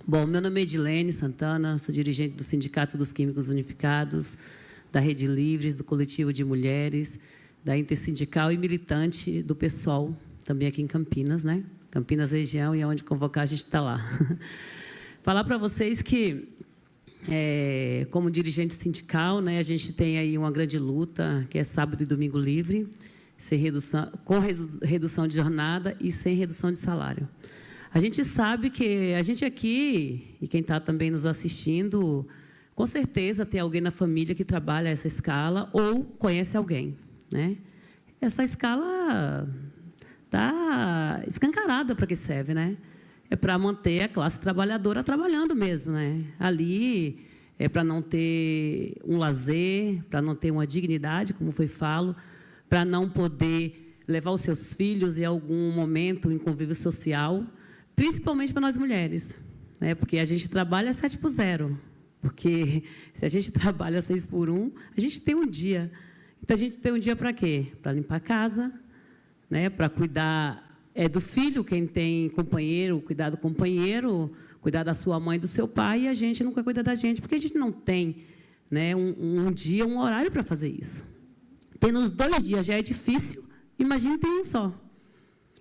Bom, meu nome é Edilene Santana, sou dirigente do Sindicato dos Químicos Unificados, da Rede Livres, do Coletivo de Mulheres, da Intersindical e militante do PSOL, também aqui em Campinas, né? Campinas região, e aonde convocar a gente está lá. Falar para vocês que, como dirigente sindical, né, a gente tem aí uma grande luta, que é sábado e domingo livre, com redução de jornada e sem redução de salário. A gente sabe que a gente aqui, e quem está também nos assistindo, com certeza tem alguém na família que trabalha essa escala ou conhece alguém, né? Essa escala está escancarada para que serve, né? É para manter a classe trabalhadora trabalhando mesmo, né? Ali é para não ter um lazer, para não ter uma dignidade, como foi falo, para não poder levar os seus filhos em algum momento em convívio social, principalmente para nós mulheres, né? Porque a gente trabalha 7x0, porque se a gente trabalha 6x1, a gente tem um dia. Então, a gente tem um dia para quê? Para limpar a casa, né? Para cuidar do filho, quem tem companheiro, cuidar do companheiro, cuidar da sua mãe, do seu pai, e a gente não quer cuidar da gente, porque a gente não tem, né, um dia, um horário para fazer isso. Tendo os 2 dias já é difícil, imagine ter um só.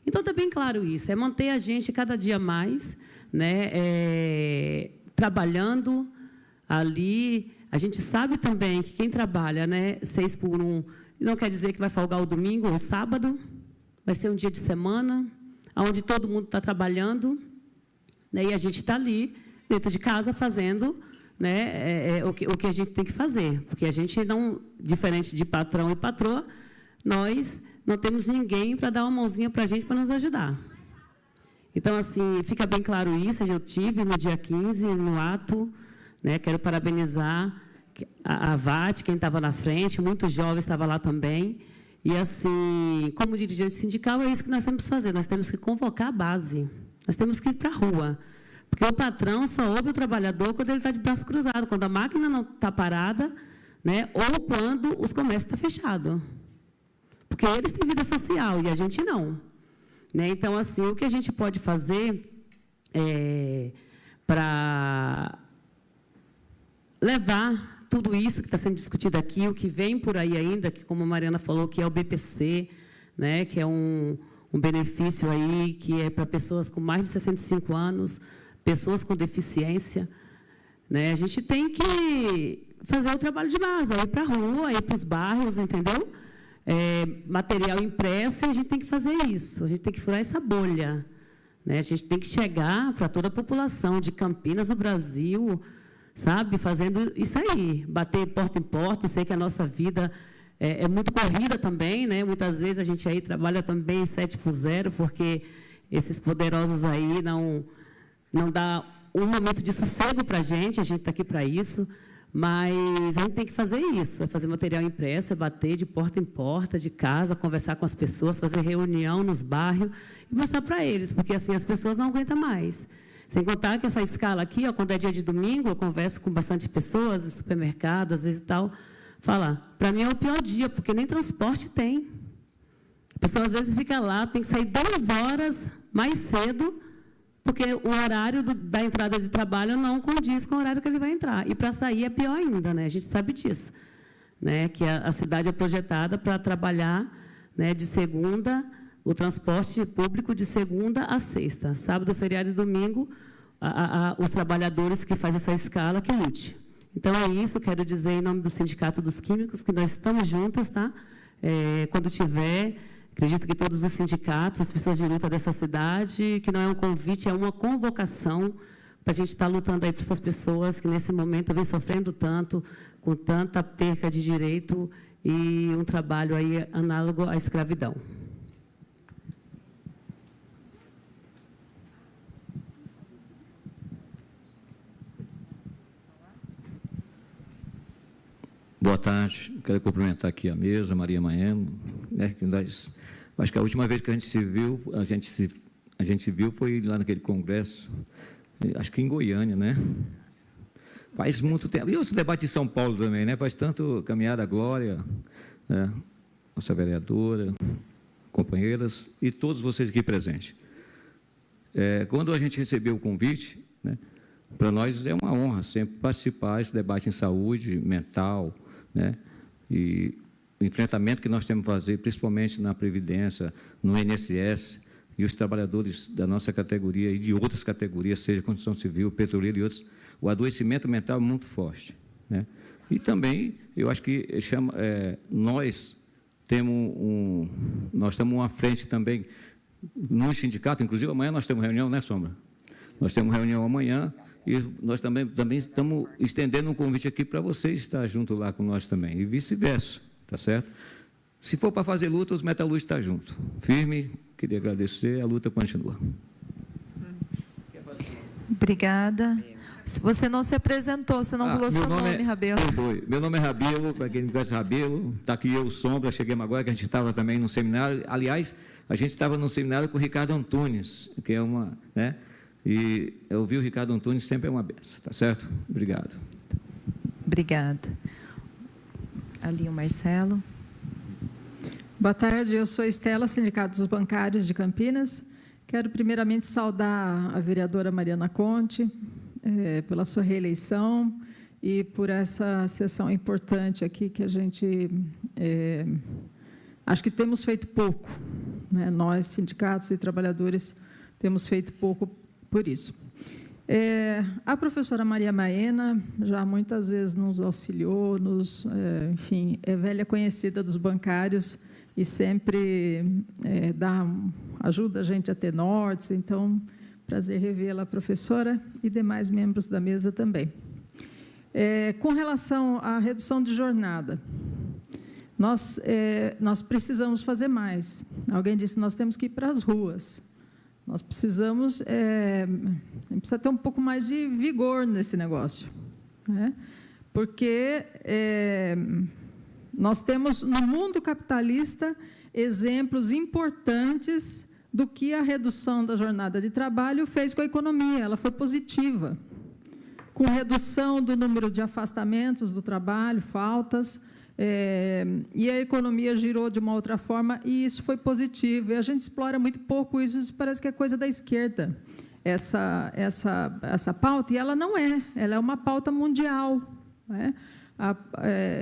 Então, está bem claro isso, é manter a gente cada dia mais, né, trabalhando ali. A gente sabe também que quem trabalha, né, 6x1, não quer dizer que vai folgar o domingo ou o sábado, vai ser um dia de semana, onde todo mundo está trabalhando, né, e a gente está ali dentro de casa fazendo, né, o que a gente tem que fazer. Porque a gente não, diferente de patrão e patroa, nós não temos ninguém para dar uma mãozinha para a gente, para nos ajudar. Então, assim, fica bem claro isso. Eu tive no dia 15, no ato, né, quero parabenizar a VAT, quem estava na frente, muitos jovens estavam lá também. E, assim, como dirigente sindical, é isso que nós temos que fazer. Nós temos que convocar a base. Nós temos que ir para a rua. Porque o patrão só ouve o trabalhador quando ele está de braço cruzado, quando a máquina não está parada, né, ou quando os comércios estão fechados. Porque eles têm vida social e a gente não. Né? Então, assim, o que a gente pode fazer para levar tudo isso que está sendo discutido aqui, o que vem por aí ainda, que, como a Mariana falou, que é o BPC, né, que é um benefício aí que é para pessoas com mais de 65 anos, pessoas com deficiência, né? A gente tem que fazer o trabalho de base, ir para a rua, ir para os bairros, entendeu? Material impresso, e a gente tem que fazer isso, a gente tem que furar essa bolha, né? A gente tem que chegar para toda a população de Campinas, do Brasil, sabe, fazendo isso aí, bater porta em porta. Eu sei que a nossa vida é muito corrida também, né? Muitas vezes a gente aí trabalha também 7x0, porque esses poderosos aí não dá um momento de sossego para a gente está aqui para isso. Mas a gente tem que fazer isso, é fazer material impresso, é bater de porta em porta, de casa, conversar com as pessoas, fazer reunião nos bairros e mostrar para eles, porque assim as pessoas não aguentam mais. Sem contar que essa escala aqui, ó, quando é dia de domingo, eu converso com bastante pessoas, no supermercado, às vezes e tal, fala, para mim é o pior dia, porque nem transporte tem. A pessoa às vezes fica lá, tem que sair 2 horas mais cedo, porque o horário da entrada de trabalho não condiz com o horário que ele vai entrar. E para sair é pior ainda, né? A gente sabe disso, né? Que a cidade é projetada para trabalhar, né, de segunda, o transporte público de segunda a sexta. Sábado, feriado e domingo, os trabalhadores que fazem essa escala que lute. Então, é isso, quero dizer em nome do Sindicato dos Químicos, que nós estamos juntas, tá? Quando tiver... Acredito que todos os sindicatos, as pessoas de luta dessa cidade, que não é um convite, é uma convocação para a gente estar lutando aí para essas pessoas que, nesse momento, vêm sofrendo tanto, com tanta perca de direito e um trabalho aí análogo à escravidão. Boa tarde. Quero cumprimentar aqui a mesa, Maria Maeno, né, que acho que a última vez que a gente se viu foi lá naquele congresso, acho que em Goiânia, né? Faz muito tempo. E os debates em São Paulo também, né? Faz tanto caminhada a Glória, né? Nossa vereadora, companheiras e todos vocês aqui presentes. Quando a gente recebeu o convite, né, para nós é uma honra sempre participar desse debate em saúde mental, né? E o enfrentamento que nós temos que fazer, principalmente na Previdência, no INSS, e os trabalhadores da nossa categoria e de outras categorias, seja construção civil, petroleira e outros, o adoecimento mental é muito forte, né? E também, eu acho que nós estamos uma frente também no sindicato, inclusive amanhã nós temos reunião, né, Sombra? Nós temos reunião amanhã, e nós também estamos estendendo um convite aqui para vocês estar junto lá com nós também, e vice-versa, tá certo? Se for para fazer luta, os metalúrgicos estão juntos. Firme, queria agradecer, a luta continua. Obrigada. Se você não se apresentou, você não falou seu nome, Rabelo. Meu nome é Rabelo, para quem não conhece Rabelo, está aqui eu, Sombra, chegamos agora, que a gente estava também no seminário, aliás, a gente estava no seminário com o Ricardo Antunes, que é uma, né? E eu ouvi o Ricardo Antunes, sempre é uma benção, tá certo? Obrigado. Obrigada. Ali o Marcelo. Boa tarde, eu sou Estela, Sindicato dos Bancários de Campinas. Quero primeiramente saudar a vereadora Mariana Conte pela sua reeleição e por essa sessão importante aqui que a gente acho que temos feito pouco, né? Nós, sindicatos e trabalhadores, temos feito pouco por isso. A professora Maria Maena já muitas vezes nos auxiliou, enfim, é velha conhecida dos bancários e sempre ajuda a gente a ter nortes. Então, Prazer revê-la, professora, e demais membros da mesa também. Com relação à redução de jornada, nós precisamos fazer mais. Alguém disse, nós temos que ir para as ruas. Nós precisamos precisa ter um pouco mais de vigor nesse negócio, né? Porque nós temos, no mundo capitalista, exemplos importantes do que a redução da jornada de trabalho fez com a economia. Ela foi positiva, com redução do número de afastamentos do trabalho, faltas, e a economia girou de uma outra forma, e isso foi positivo. E a gente explora muito pouco isso parece que é coisa da esquerda, essa pauta, e ela não é, ela é uma pauta mundial, né?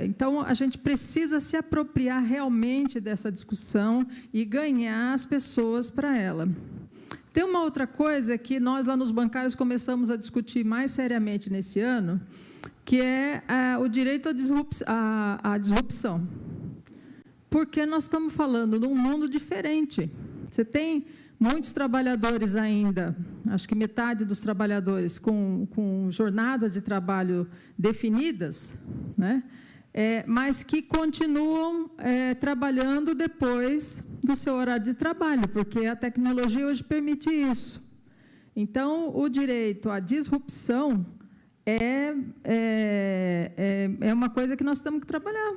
Então, a gente precisa se apropriar realmente dessa discussão e ganhar as pessoas para ela. Tem uma outra coisa que nós, lá nos bancários, começamos a discutir mais seriamente nesse ano, que é o direito à disrupção. Porque nós estamos falando de um mundo diferente. Você tem muitos trabalhadores ainda, acho que metade dos trabalhadores com jornadas de trabalho definidas, né? Mas que continuam trabalhando depois do seu horário de trabalho, porque a tecnologia hoje permite isso. Então, o direito à disrupção é uma coisa que nós temos que trabalhar.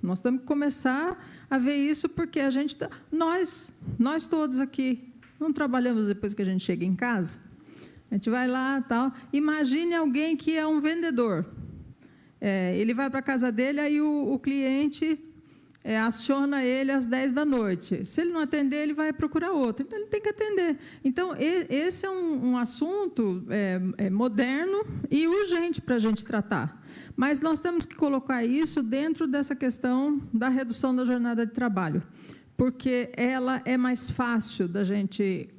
Nós temos que começar a ver isso, porque a gente nós todos aqui não trabalhamos depois que a gente chega em casa. A gente vai lá, tal. Imagine alguém que é um vendedor. Ele vai para a casa dele, aí o cliente aciona ele às 10 da noite. Se ele não atender, ele vai procurar outro. Então, ele tem que atender. Então, esse é um assunto moderno e urgente para a gente tratar. Mas nós temos que colocar isso dentro dessa questão da redução da jornada de trabalho, porque ela é mais fácil da gente...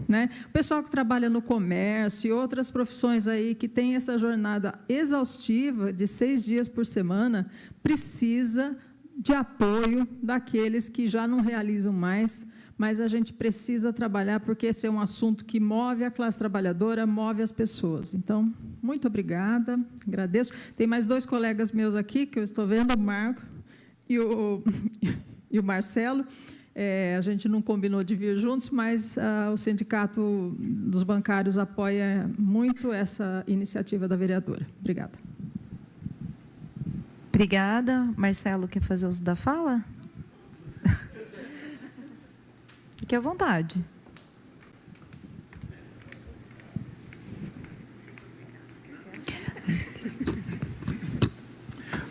né? O pessoal que trabalha no comércio e outras profissões aí que tem essa jornada exaustiva de 6 dias por semana, precisa de apoio daqueles que já não realizam mais, mas a gente precisa trabalhar, porque esse é um assunto que move a classe trabalhadora, move as pessoas. Então, muito obrigada, agradeço. Tem mais 2 colegas meus aqui, que eu estou vendo, o Marco e o Marcelo. A gente não combinou de vir juntos, mas o Sindicato dos Bancários apoia muito essa iniciativa da vereadora. Obrigada. Obrigada. Marcelo, quer fazer uso da fala? Fique à vontade.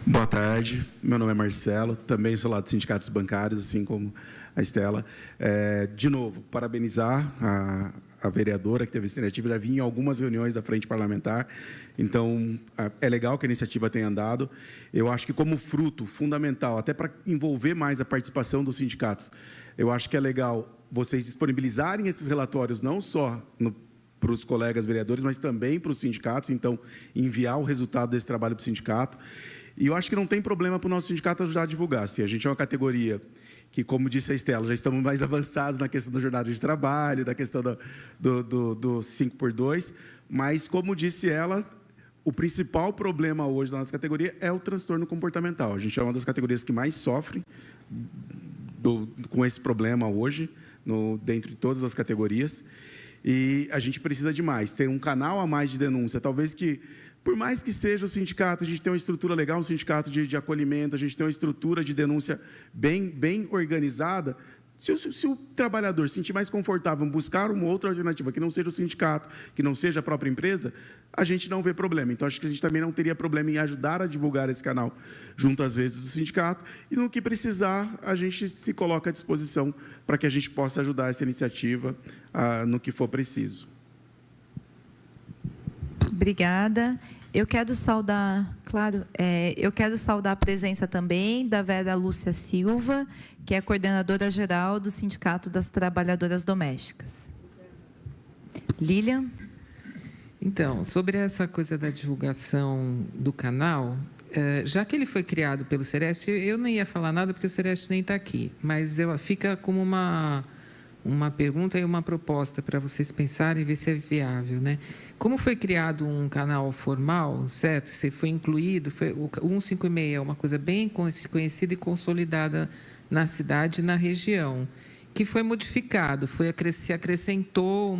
Boa tarde, meu nome é Marcelo, também sou lá do Sindicato dos Bancários, assim como a Estela. De novo, parabenizar a vereadora que teve essa iniciativa, já vi em algumas reuniões da Frente Parlamentar, então é legal que a iniciativa tenha andado. Eu acho que como fruto fundamental, até para envolver mais a participação dos sindicatos, eu acho que é legal vocês disponibilizarem esses relatórios não só para os colegas vereadores, mas também para os sindicatos, então enviar o resultado desse trabalho para o sindicato. E eu acho que não tem problema para o nosso sindicato ajudar a divulgar. Se a gente é uma categoria que, como disse a Estela, já estamos mais avançados na questão da jornada de trabalho, da questão do 5x2, mas, como disse ela, o principal problema hoje da nossa categoria é o transtorno comportamental. A gente é uma das categorias que mais sofre com esse problema hoje, dentre todas as categorias, e a gente precisa de mais. Tem um canal a mais de denúncia, talvez que, por mais que seja o sindicato, a gente tem uma estrutura legal, um sindicato de acolhimento, a gente tem uma estrutura de denúncia bem organizada. Se o trabalhador se sentir mais confortável em buscar uma outra alternativa, que não seja o sindicato, que não seja a própria empresa, a gente não vê problema. Então, acho que a gente também não teria problema em ajudar a divulgar esse canal junto às vezes do sindicato, e no que precisar, a gente se coloca à disposição para que a gente possa ajudar essa iniciativa no que for preciso. Obrigada. Eu quero saudar, eu quero saudar a presença também da Vera Lúcia Silva, que é coordenadora geral do Sindicato das Trabalhadoras Domésticas. Lilian? Então, sobre essa coisa da divulgação do canal, já que ele foi criado pelo Sereste, eu não ia falar nada porque o Sereste nem está aqui, mas fica como uma uma pergunta e uma proposta para vocês pensarem e ver se é viável, né? Como foi criado um canal formal, certo? Se foi incluído, o 156 é uma coisa bem conhecida e consolidada na cidade e na região, que foi modificado, se acrescentou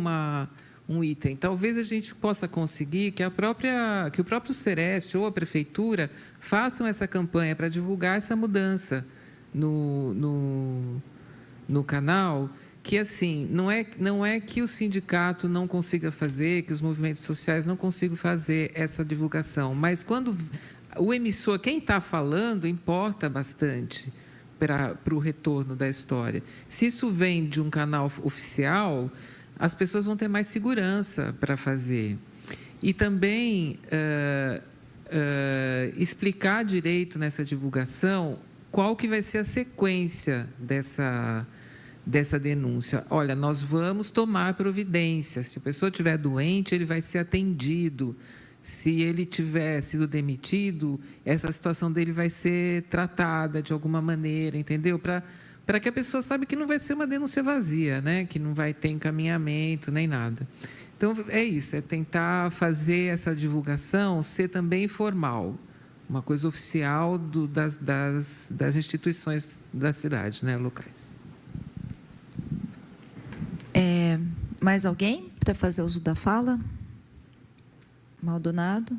um item. Talvez a gente possa conseguir que o próprio Sereste ou a prefeitura façam essa campanha para divulgar essa mudança no canal, que assim não é que o sindicato não consiga fazer, que os movimentos sociais não consigam fazer essa divulgação, mas quando o emissor, quem está falando, importa bastante para o retorno da história. Se isso vem de um canal oficial, as pessoas vão ter mais segurança para fazer. E também explicar direito nessa divulgação qual que vai ser a sequência dessa denúncia. Olha, nós vamos tomar providência. Se a pessoa estiver doente, ele vai ser atendido. Se ele tiver sido demitido, essa situação dele vai ser tratada de alguma maneira, entendeu? Para que a pessoa saiba que não vai ser uma denúncia vazia, né? Que não vai ter encaminhamento nem nada. Então, é isso, é tentar fazer essa divulgação ser também formal, uma coisa oficial das instituições da cidade, né, locais. Mais alguém para fazer uso da fala? Maldonado.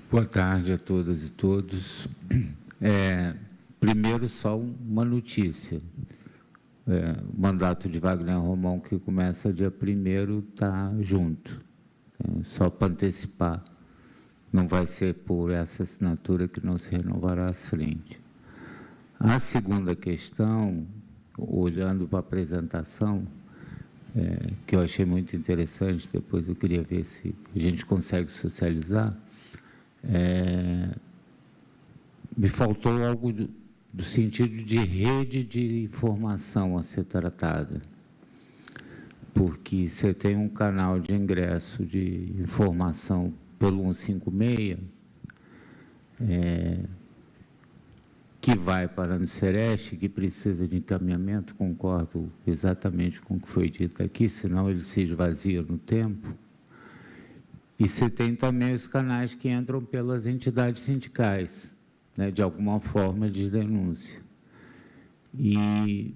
Boa tarde a todas e todos. Primeiro, só uma notícia. O mandato de Wagner Romão, que começa dia 1º, está junto. Só para antecipar. Não vai ser por essa assinatura que não se renovará a frente. A segunda questão, olhando para a apresentação, que eu achei muito interessante, depois eu queria ver se a gente consegue socializar, me faltou algo do sentido de rede de informação a ser tratada. Porque você tem um canal de ingresso de informação pelo 156, que vai para o Sereste, que precisa de encaminhamento, concordo exatamente com o que foi dito aqui, senão ele se esvazia no tempo. E você tem também os canais que entram pelas entidades sindicais, né, de alguma forma de denúncia. E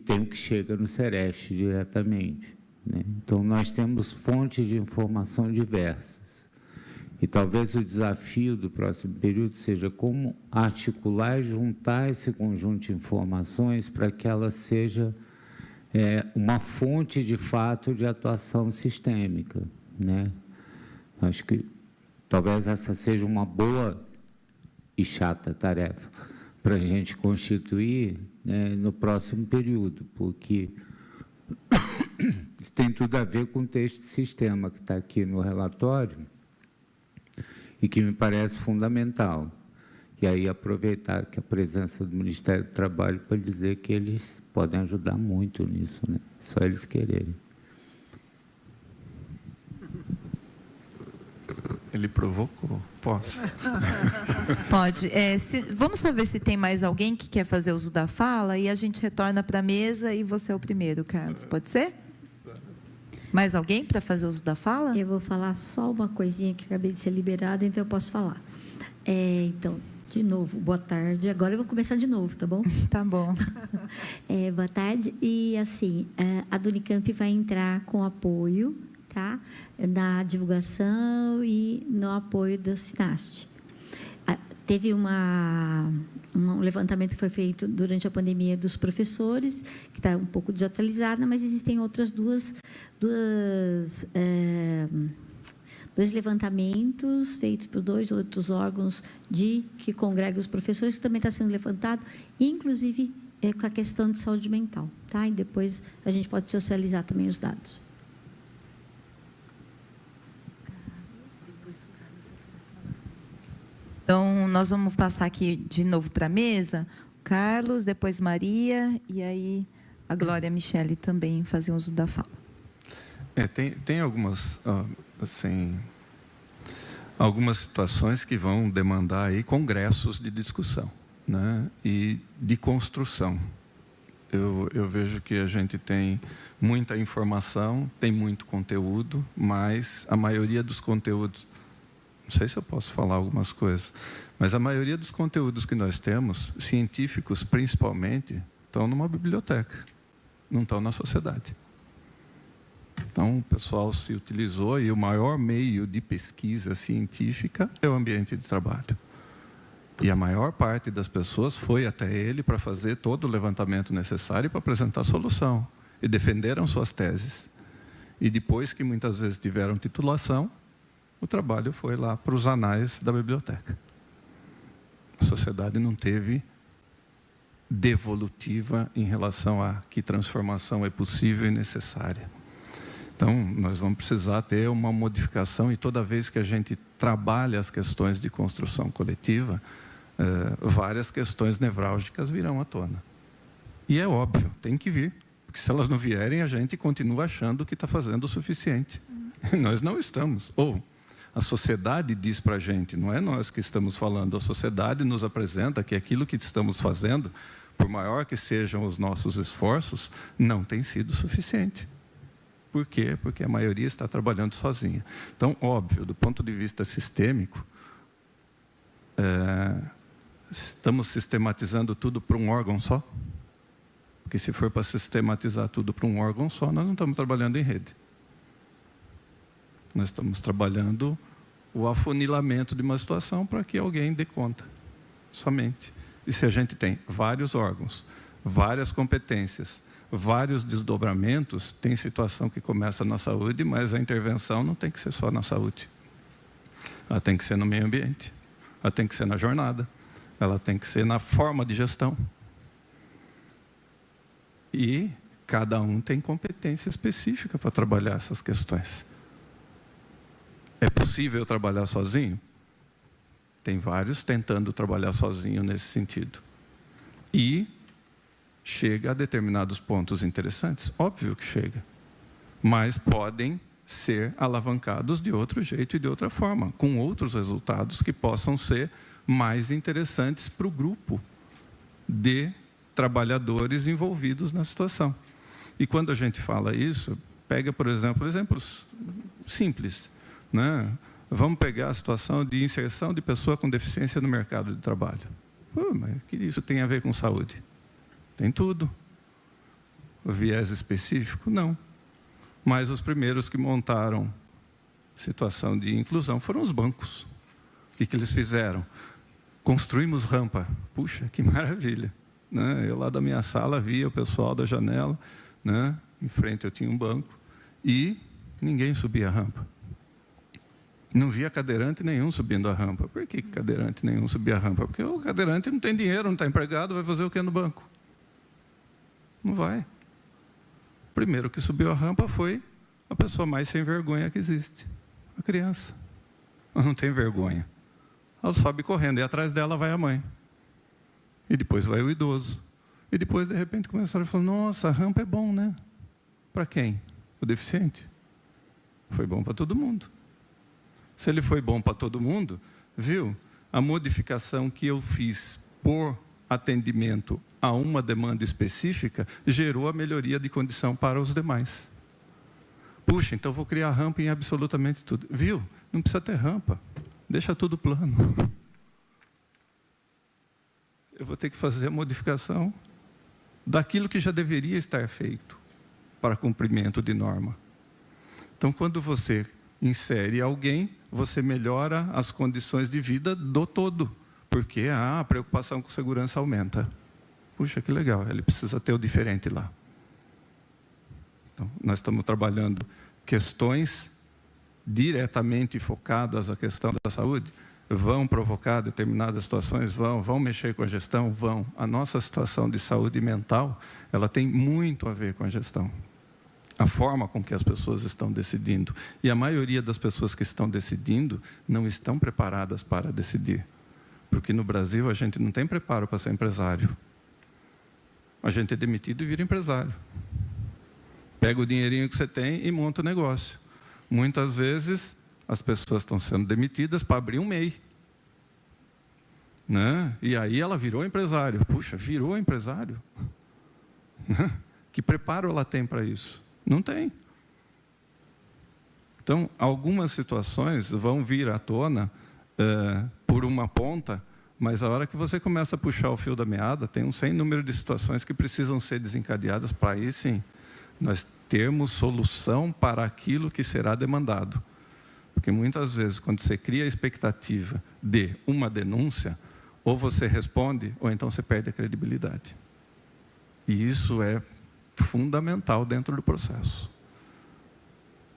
tem o que chega no Sereste diretamente, né? Então, nós temos fontes de informação diversas. E talvez o desafio do próximo período seja como articular e juntar esse conjunto de informações para que ela seja uma fonte, de fato, de atuação sistêmica, né? Acho que talvez essa seja uma boa e chata tarefa para a gente constituir, né, no próximo período, porque isso tem tudo a ver com o texto de sistema que está aqui no relatório e que me parece fundamental. E aí aproveitar que a presença do Ministério do Trabalho para dizer que eles podem ajudar muito nisso, né? Só eles quererem. Ele provocou? Posso? Pode. Vamos só ver se tem mais alguém que quer fazer uso da fala e a gente retorna para a mesa e você é o primeiro, Carlos. Pode ser? Mais alguém para fazer uso da fala? Eu vou falar só uma coisinha que acabei de ser liberada, então eu posso falar. Então, de novo, boa tarde. Agora eu vou começar de novo, tá bom? Tá bom. Boa tarde. E, assim, a do Unicamp vai entrar com apoio, tá? Na divulgação e no apoio do SINAST. Teve um levantamento que foi feito durante a pandemia dos professores, que está um pouco desatualizada, mas existem outras dois levantamentos feitos por 2 outros órgãos que congregam os professores, que também está sendo levantado, inclusive com a questão de saúde mental, tá? E depois a gente pode socializar também os dados. Então, nós vamos passar aqui de novo para a mesa. Carlos, depois Maria, e aí a Glória e a Michele também fazer uso da fala. Tem algumas, assim, algumas situações que vão demandar aí congressos de discussão, né? E de construção. Eu vejo que a gente tem muita informação, tem muito conteúdo, mas a maioria dos conteúdos, não sei se eu posso falar algumas coisas, mas a maioria dos conteúdos que nós temos, científicos principalmente, estão numa biblioteca, não estão na sociedade. Então, o pessoal se utilizou e o maior meio de pesquisa científica é o ambiente de trabalho. E a maior parte das pessoas foi até ele para fazer todo o levantamento necessário para apresentar a solução. E defenderam suas teses. E depois que muitas vezes tiveram titulação, o trabalho foi lá para os anais da biblioteca. A sociedade não teve devolutiva em relação a que transformação é possível e necessária. Então, nós vamos precisar ter uma modificação e toda vez que a gente trabalha as questões de construção coletiva, várias questões nevrálgicas virão à tona. E é óbvio, tem que vir. Porque se elas não vierem, a gente continua achando que está fazendo o suficiente. Nós não estamos. Ou a sociedade diz para a gente, não é nós que estamos falando, a sociedade nos apresenta que aquilo que estamos fazendo, por maior que sejam os nossos esforços, não tem sido suficiente. Por quê? Porque a maioria está trabalhando sozinha. Então, óbvio, do ponto de vista sistêmico, estamos sistematizando tudo para um órgão só? Porque se for para sistematizar tudo para um órgão só, nós não estamos trabalhando em rede. Nós estamos trabalhando o afunilamento de uma situação para que alguém dê conta, somente. E se a gente tem vários órgãos, várias competências, vários desdobramentos, tem situação que começa na saúde, mas a intervenção não tem que ser só na saúde. Ela tem que ser no meio ambiente, ela tem que ser na jornada, ela tem que ser na forma de gestão. E cada um tem competência específica para trabalhar essas questões. É possível trabalhar sozinho? Tem vários tentando trabalhar sozinho nesse sentido. E chega a determinados pontos interessantes. Óbvio que chega. Mas podem ser alavancados de outro jeito e de outra forma, com outros resultados que possam ser mais interessantes para o grupo de trabalhadores envolvidos na situação. E quando a gente fala isso, pega, por exemplo, exemplos simples, né? Vamos pegar a situação de inserção de pessoa com deficiência no mercado de trabalho. Mas o que isso tem a ver com saúde? Tem tudo. O viés específico? Não. Mas os primeiros que montaram situação de inclusão foram os bancos. O que eles fizeram? Construímos rampa. Puxa, que maravilha. Né? Eu lá da minha sala via o pessoal da janela, né? Em frente eu tinha um banco, e ninguém subia a rampa. Não via cadeirante nenhum subindo a rampa. Por que cadeirante nenhum subia a rampa? Porque o cadeirante não tem dinheiro, não está empregado, vai fazer o que no banco? Não vai. O primeiro que subiu a rampa foi a pessoa mais sem vergonha que existe, a criança. Ela não tem vergonha. Ela sobe correndo, e atrás dela vai a mãe. E depois vai o idoso. E depois, de repente, começaram a falar, nossa, a rampa é bom, né? Para quem? O deficiente? Foi bom para todo mundo. Se ele foi bom para todo mundo, viu? A modificação que eu fiz por atendimento a uma demanda específica gerou a melhoria de condição para os demais. Puxa, então vou criar rampa em absolutamente tudo. Viu? Não precisa ter rampa. Deixa tudo plano. Eu vou ter que fazer a modificação daquilo que já deveria estar feito para cumprimento de norma. Então, quando você insere alguém, você melhora as condições de vida do todo, porque a preocupação com segurança aumenta. Puxa, que legal, ele precisa ter o diferente lá. Então, nós estamos trabalhando questões diretamente focadas à questão da saúde, vão provocar determinadas situações, vão mexer com a gestão, vão. A nossa situação de saúde mental, ela tem muito a ver com a gestão. A forma com que as pessoas estão decidindo. E a maioria das pessoas que estão decidindo não estão preparadas para decidir. Porque no Brasil a gente não tem preparo para ser empresário. A gente é demitido e vira empresário. Pega o dinheirinho que você tem e monta o negócio. Muitas vezes as pessoas estão sendo demitidas para abrir um MEI. Né? E aí ela virou empresário. Puxa, virou empresário? Que preparo ela tem para isso? Não tem. Então, algumas situações vão vir à tona por uma ponta, mas a hora que você começa a puxar o fio da meada, tem um sem número de situações que precisam ser desencadeadas para aí, sim, nós termos solução para aquilo que será demandado. Porque muitas vezes, quando você cria a expectativa de uma denúncia, ou você responde, ou então você perde a credibilidade. E isso é fundamental dentro do processo.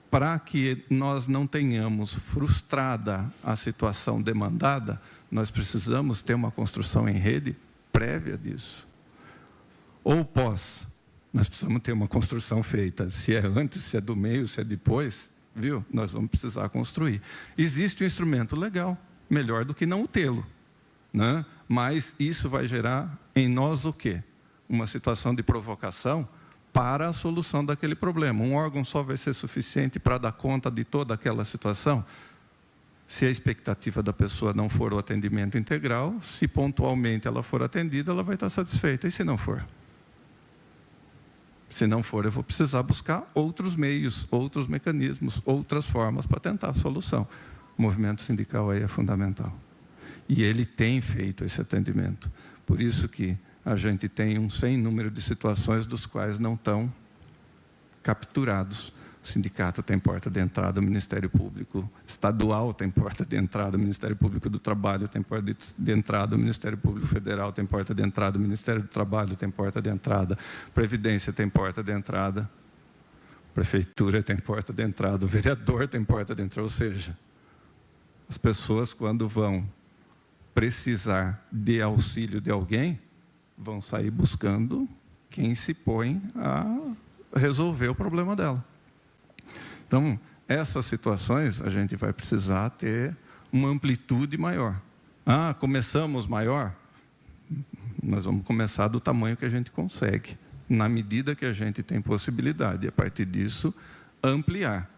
Para que nós não tenhamos frustrada a situação demandada, nós precisamos ter uma construção em rede prévia disso. Ou pós, nós precisamos ter uma construção feita. Se é antes, se é do meio, se é depois, viu? Nós vamos precisar construir. Existe um instrumento legal, melhor do que não tê-lo, né? Mas isso vai gerar em nós o quê? Uma situação de provocação para a solução daquele problema. Um órgão só vai ser suficiente para dar conta de toda aquela situação? Se a expectativa da pessoa não for o atendimento integral, se pontualmente ela for atendida, ela vai estar satisfeita. E se não for? Se não for, eu vou precisar buscar outros meios, outros mecanismos, outras formas para tentar a solução. O movimento sindical aí é fundamental. E ele tem feito esse atendimento. Por isso que a gente tem um sem número de situações dos quais não estão capturados. O sindicato tem porta de entrada, o Ministério Público Estadual tem porta de entrada, o Ministério Público do Trabalho tem porta de entrada, o Ministério Público Federal tem porta de entrada, o Ministério do Trabalho tem porta de entrada, Previdência tem porta de entrada, Prefeitura tem porta de entrada, o vereador tem porta de entrada. Ou seja, as pessoas, quando vão precisar de auxílio de alguém, vão sair buscando quem se põe a resolver o problema dela. Então, essas situações, a gente vai precisar ter uma amplitude maior. Ah, começamos maior? Nós vamos começar do tamanho que a gente consegue, na medida que a gente tem possibilidade. E, a partir disso, ampliar.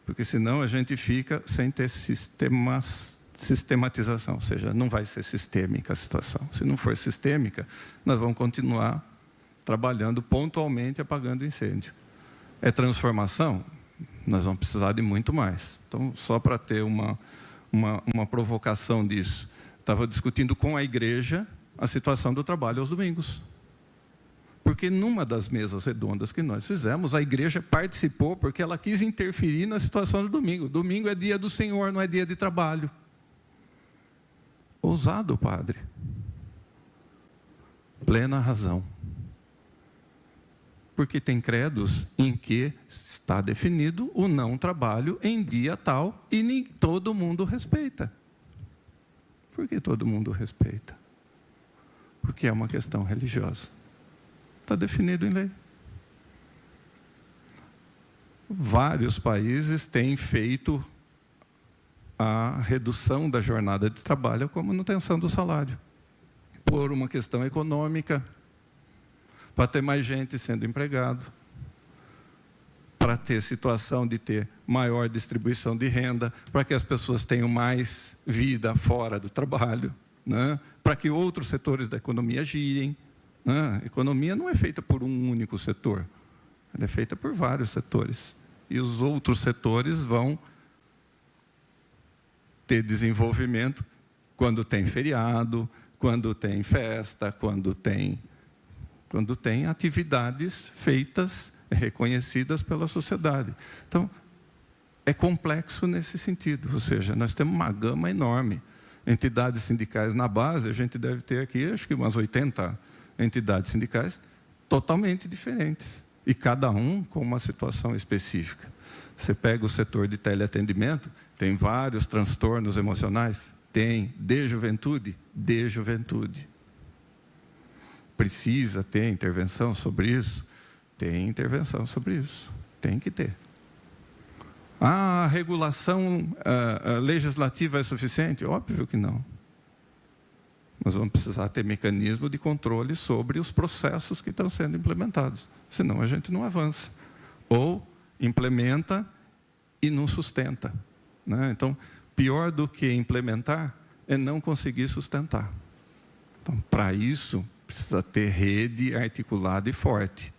Porque, senão, a gente fica sem ter sistematização, ou seja, não vai ser sistêmica a situação. Se não for sistêmica, nós vamos continuar trabalhando pontualmente, apagando incêndio. É transformação? Nós vamos precisar de muito mais. Então, só para ter uma provocação disso, estava discutindo com a igreja a situação do trabalho aos domingos. Porque numa das mesas redondas que nós fizemos, a igreja participou porque ela quis interferir na situação do domingo. Domingo é dia do Senhor, não é dia de trabalho. Ousado, padre. Plena razão. Porque tem credos em que está definido o não trabalho em dia tal e nem todo mundo respeita. Por que todo mundo respeita? Porque é uma questão religiosa. Está definido em lei. Vários países têm feito a redução da jornada de trabalho como manutenção do salário, por uma questão econômica, para ter mais gente sendo empregado, para ter situação de ter maior distribuição de renda, para que as pessoas tenham mais vida fora do trabalho, né? Para que outros setores da economia girem. Né? A economia não é feita por um único setor, ela é feita por vários setores. E os outros setores vão ter desenvolvimento quando tem feriado, quando tem festa, quando tem atividades feitas, reconhecidas pela sociedade. Então, é complexo nesse sentido, ou seja, nós temos uma gama enorme. Entidades sindicais na base, a gente deve ter aqui, acho que umas 80 entidades sindicais totalmente diferentes, e cada um com uma situação específica. Você pega o setor de teleatendimento, tem vários transtornos emocionais, tem de juventude. Precisa ter intervenção sobre isso? Tem intervenção sobre isso, tem que ter. A regulação legislativa é suficiente? Óbvio que não. Nós vamos precisar ter mecanismo de controle sobre os processos que estão sendo implementados, senão a gente não avança. Ou implementa e não sustenta. né? Então, pior do que implementar é não conseguir sustentar. Então, para isso, precisa ter rede articulada e forte.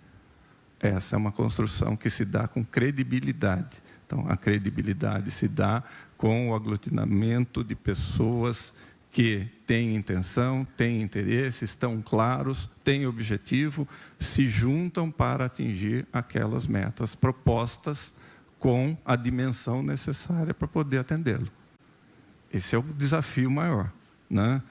Essa é uma construção que se dá com credibilidade. Então, a credibilidade se dá com o aglutinamento de pessoas que têm intenção, têm interesse, estão claros, têm objetivo, se juntam para atingir aquelas metas propostas com a dimensão necessária para poder atendê-lo. Esse é o desafio maior, né?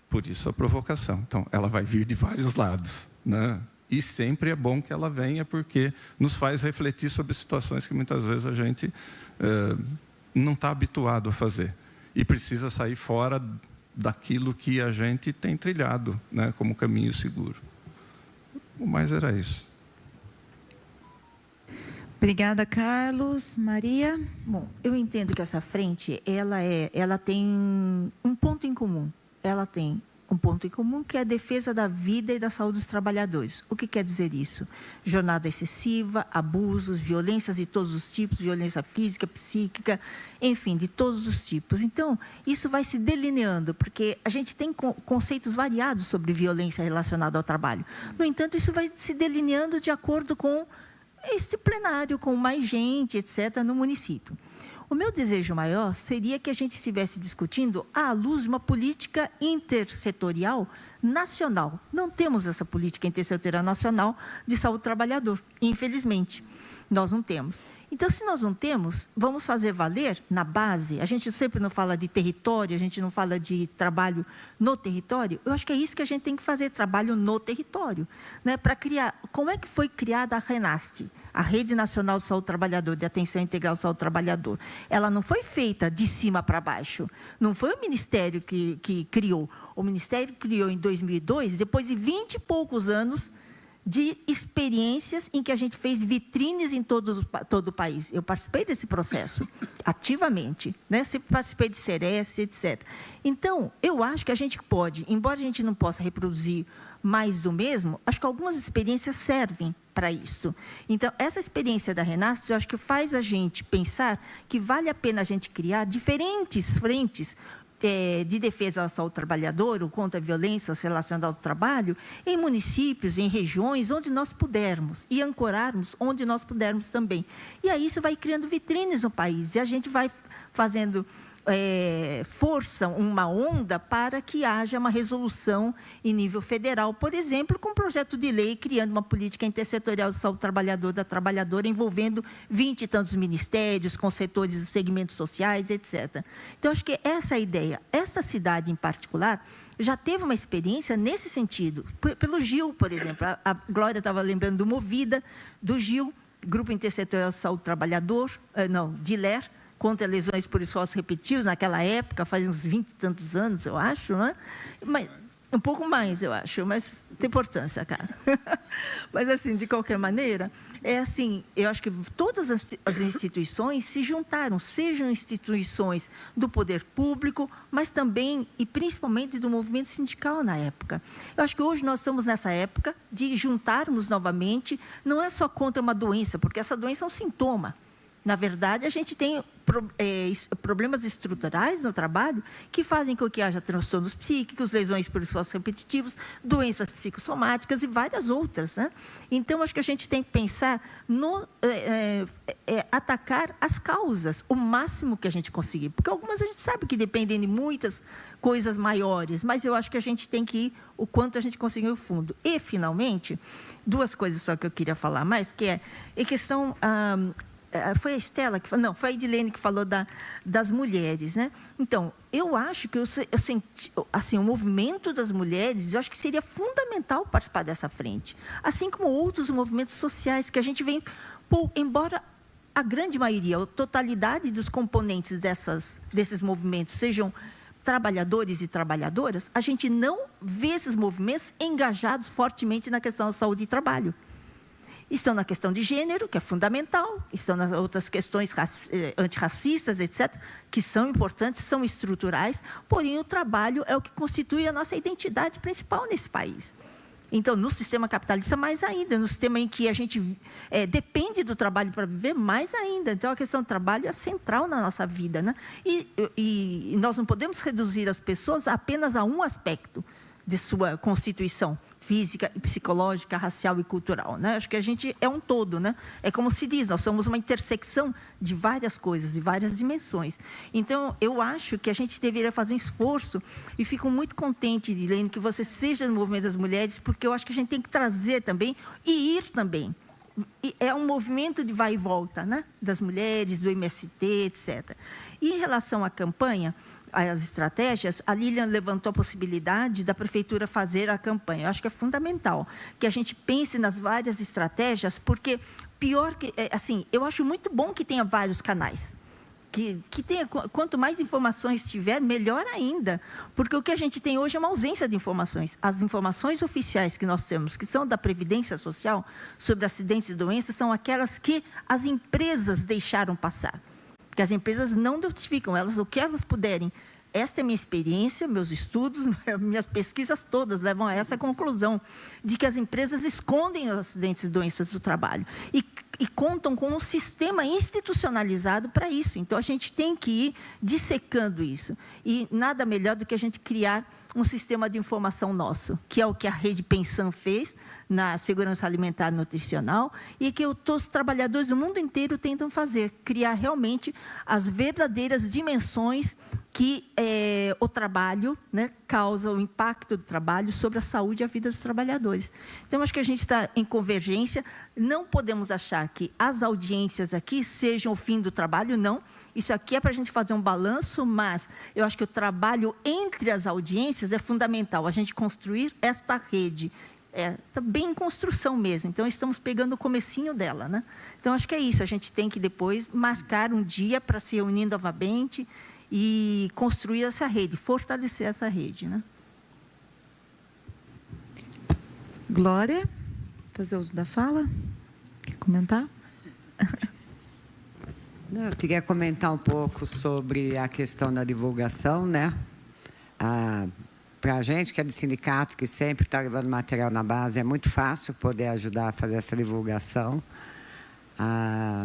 Por isso a provocação. Então, ela vai vir de vários lados, né? E sempre é bom que ela venha, porque nos faz refletir sobre situações que muitas vezes a gente não está habituado a fazer. E precisa sair fora daquilo que a gente tem trilhado, né, como caminho seguro. O mais era isso. Obrigada, Carlos. Maria? Bom, eu entendo que essa frente, ela tem um ponto em comum. Ela tem um ponto em comum, que é a defesa da vida e da saúde dos trabalhadores. O que quer dizer isso? Jornada excessiva, abusos, violências de todos os tipos, violência física, psíquica, enfim, de todos os tipos. Então, isso vai se delineando, porque a gente tem conceitos variados sobre violência relacionada ao trabalho. No entanto, isso vai se delineando de acordo com este plenário, com mais gente, etc., no município. O meu desejo maior seria que a gente estivesse discutindo à luz de uma política intersetorial nacional. Não temos essa política intersetorial nacional de saúde do trabalhador, infelizmente. Nós não temos. Então, se nós não temos, vamos fazer valer na base. A gente sempre não fala de território, a gente não fala de trabalho no território. Eu acho que é isso que a gente tem que fazer, trabalho no território, né? Para criar. Como é que foi criada a RENAST? A Rede Nacional de Saúde do Trabalhador, de Atenção Integral à Saúde do Trabalhador. Ela não foi feita de cima para baixo. Não foi o Ministério que criou. O Ministério criou em 2002, depois de 20 e poucos anos de experiências em que a gente fez vitrines em todo o país. Eu participei desse processo, ativamente, né? Sempre participei de Ceres, etc. Então, eu acho que a gente pode, embora a gente não possa reproduzir mais do mesmo, acho que algumas experiências servem para isso. Então, essa experiência da RENAST, eu acho que faz a gente pensar que vale a pena a gente criar diferentes frentes de defesa da saúde do trabalhador ou contra violências relacionadas ao trabalho em municípios, em regiões onde nós pudermos e ancorarmos onde nós pudermos também. E aí isso vai criando vitrines no país e a gente vai fazendo força, uma onda para que haja uma resolução em nível federal, por exemplo, com um projeto de lei criando uma política intersetorial de saúde do trabalhador, da trabalhadora, envolvendo 20 e tantos ministérios, com setores e segmentos sociais, etc. Então, acho que essa é a ideia. Esta cidade, em particular, já teve uma experiência nesse sentido. Pelo GIL, por exemplo. A Glória estava lembrando do Movida, do GIL, Grupo Intersetorial de Saúde do Trabalhador, DILER, contra lesões por esforços repetitivos, naquela época, faz uns 20 e tantos anos, eu acho, não é? Mas, um pouco mais, eu acho, mas tem importância, cara. Mas, assim, de qualquer maneira, eu acho que todas as instituições se juntaram, sejam instituições do poder público, mas também, e principalmente, do movimento sindical na época. Eu acho que hoje nós estamos nessa época de juntarmos novamente, não é só contra uma doença, porque essa doença é um sintoma. Na verdade, a gente tem problemas estruturais no trabalho que fazem com que haja transtornos psíquicos, lesões por esforços repetitivos, doenças psicossomáticas e várias outras, né? Então, acho que a gente tem que pensar no atacar as causas, o máximo que a gente conseguir. Porque algumas a gente sabe que dependem de muitas coisas maiores, mas eu acho que a gente tem que ir o quanto a gente conseguir o fundo. E, finalmente, duas coisas só que eu queria falar mais, que é a questão... foi a Estela que falou, não, foi a Edilene que falou das mulheres, né? Então, eu acho que eu senti, assim, o movimento das mulheres, eu acho que seria fundamental participar dessa frente, assim como outros movimentos sociais que a gente vem, embora a grande maioria, a totalidade dos componentes desses movimentos sejam trabalhadores e trabalhadoras, a gente não vê esses movimentos engajados fortemente na questão da saúde e trabalho. Estão na questão de gênero, que é fundamental, estão nas outras questões antirracistas, etc., que são importantes, são estruturais, porém o trabalho é o que constitui a nossa identidade principal nesse país. Então, no sistema capitalista, mais ainda. No sistema em que a gente depende do trabalho para viver, mais ainda. Então, a questão do trabalho é central na nossa vida, né? E nós não podemos reduzir as pessoas apenas a um aspecto de sua constituição física, psicológica, racial e cultural, né? Acho que a gente é um todo, né? É como se diz, nós somos uma intersecção de várias coisas, de várias dimensões. Então, eu acho que a gente deveria fazer um esforço, e fico muito contente, Dilene, que você seja no movimento das mulheres, porque eu acho que a gente tem que trazer também, e ir também. É um movimento de vai e volta, né? Das mulheres, do MST, etc. E em relação à campanha, as estratégias, a Lilian levantou a possibilidade da prefeitura fazer a campanha. Eu acho que é fundamental que a gente pense nas várias estratégias, porque pior que, assim, eu acho muito bom que tenha vários canais. Que tenha, quanto mais informações tiver, melhor ainda, porque o que a gente tem hoje é uma ausência de informações. As informações oficiais que nós temos, que são da Previdência Social, sobre acidentes e doenças, são aquelas que as empresas deixaram passar. Porque as empresas não notificam, elas, o que elas puderem. Esta é a minha experiência, meus estudos, minhas pesquisas todas levam a essa conclusão, de que as empresas escondem os acidentes e doenças do trabalho e contam com um sistema institucionalizado para isso. Então, a gente tem que ir dissecando isso. E nada melhor do que a gente criar um sistema de informação nosso, que é o que a Rede Pensan fez na segurança alimentar e nutricional, e que os trabalhadores do mundo inteiro tentam fazer, criar realmente as verdadeiras dimensões que o trabalho, né, causa, o impacto do trabalho sobre a saúde e a vida dos trabalhadores. Então, acho que a gente está em convergência. Não podemos achar que as audiências aqui sejam o fim do trabalho, não. Isso aqui é para a gente fazer um balanço, mas eu acho que o trabalho entre as audiências é fundamental, a gente construir esta rede. Está bem em construção mesmo, então estamos pegando o comecinho dela, né? Então, acho que é isso, a gente tem que depois marcar um dia para se reunir novamente e construir essa rede, fortalecer essa rede, né? Glória, fazer uso da fala? Quer comentar? Eu queria comentar um pouco sobre a questão da divulgação, né? Para a gente que é de sindicato, que sempre está levando material na base, é muito fácil poder ajudar a fazer essa divulgação.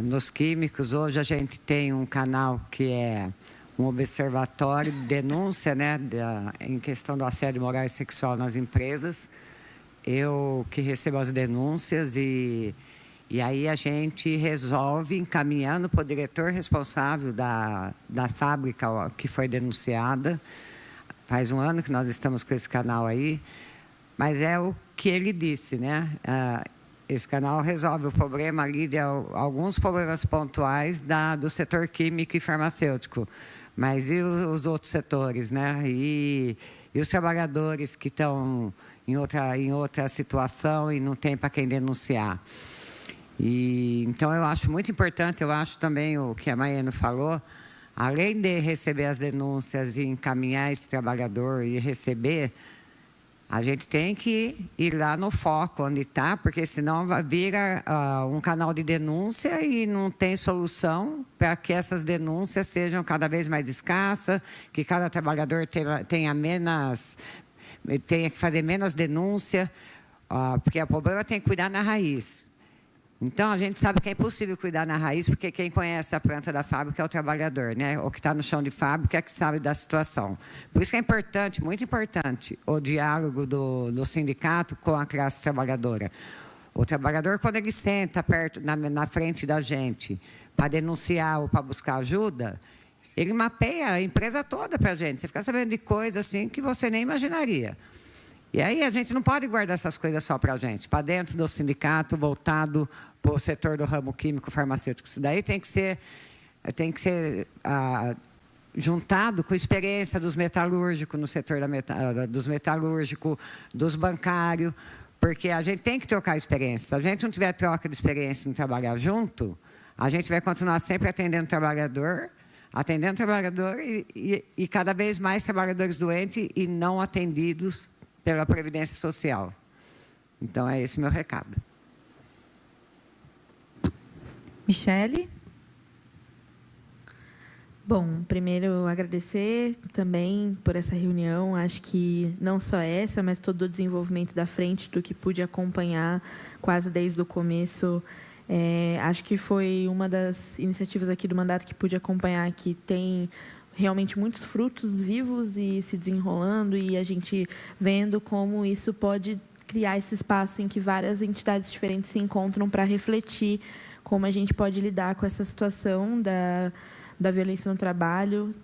Nos químicos, hoje a gente tem um canal que é um observatório de denúncia, né, em questão do assédio moral e sexual nas empresas. Eu que recebo as denúncias e aí a gente resolve encaminhando para o diretor responsável da fábrica que foi denunciada. Faz um ano que nós estamos com esse canal aí, mas é o que ele disse, né? Esse canal resolve o problema ali de alguns problemas pontuais do setor químico e farmacêutico. Mas e os outros setores, né? E os trabalhadores que estão em outra situação e não tem para quem denunciar. Então, eu acho muito importante, eu acho também o que a Maiana falou, além de receber as denúncias e encaminhar esse trabalhador e receber, a gente tem que ir lá no foco onde está, porque senão vira um canal de denúncia e não tem solução para que essas denúncias sejam cada vez mais escassas, que cada trabalhador tenha que fazer menos denúncia, porque o problema tem que cuidar na raiz. Então, a gente sabe que é impossível cuidar na raiz, porque quem conhece a planta da fábrica é o trabalhador, né? O que está no chão de fábrica é que sabe da situação. Por isso que é importante, muito importante, o diálogo do sindicato com a classe trabalhadora. O trabalhador, quando ele senta perto, na frente da gente, para denunciar ou para buscar ajuda, ele mapeia a empresa toda para a gente. Você fica sabendo de coisas assim que você nem imaginaria. E aí a gente não pode guardar essas coisas só para a gente, para dentro do sindicato, voltado para o setor do ramo químico farmacêutico. Isso daí tem que ser juntado com a experiência dos metalúrgicos, no setor dos metalúrgicos, dos bancários, porque a gente tem que trocar experiência. Se a gente não tiver troca de experiência e não trabalhar junto, a gente vai continuar sempre atendendo o trabalhador e cada vez mais trabalhadores doentes e não atendidos pela Previdência Social. Então, é esse meu recado. Michele? Bom, primeiro agradecer também por essa reunião. Acho que não só essa, mas todo o desenvolvimento da frente, do que pude acompanhar quase desde o começo. Acho que foi uma das iniciativas aqui do mandato que pude acompanhar, que tem realmente muitos frutos vivos e se desenrolando, e a gente vendo como isso pode criar esse espaço em que várias entidades diferentes se encontram para refletir como a gente pode lidar com essa situação da violência no trabalho.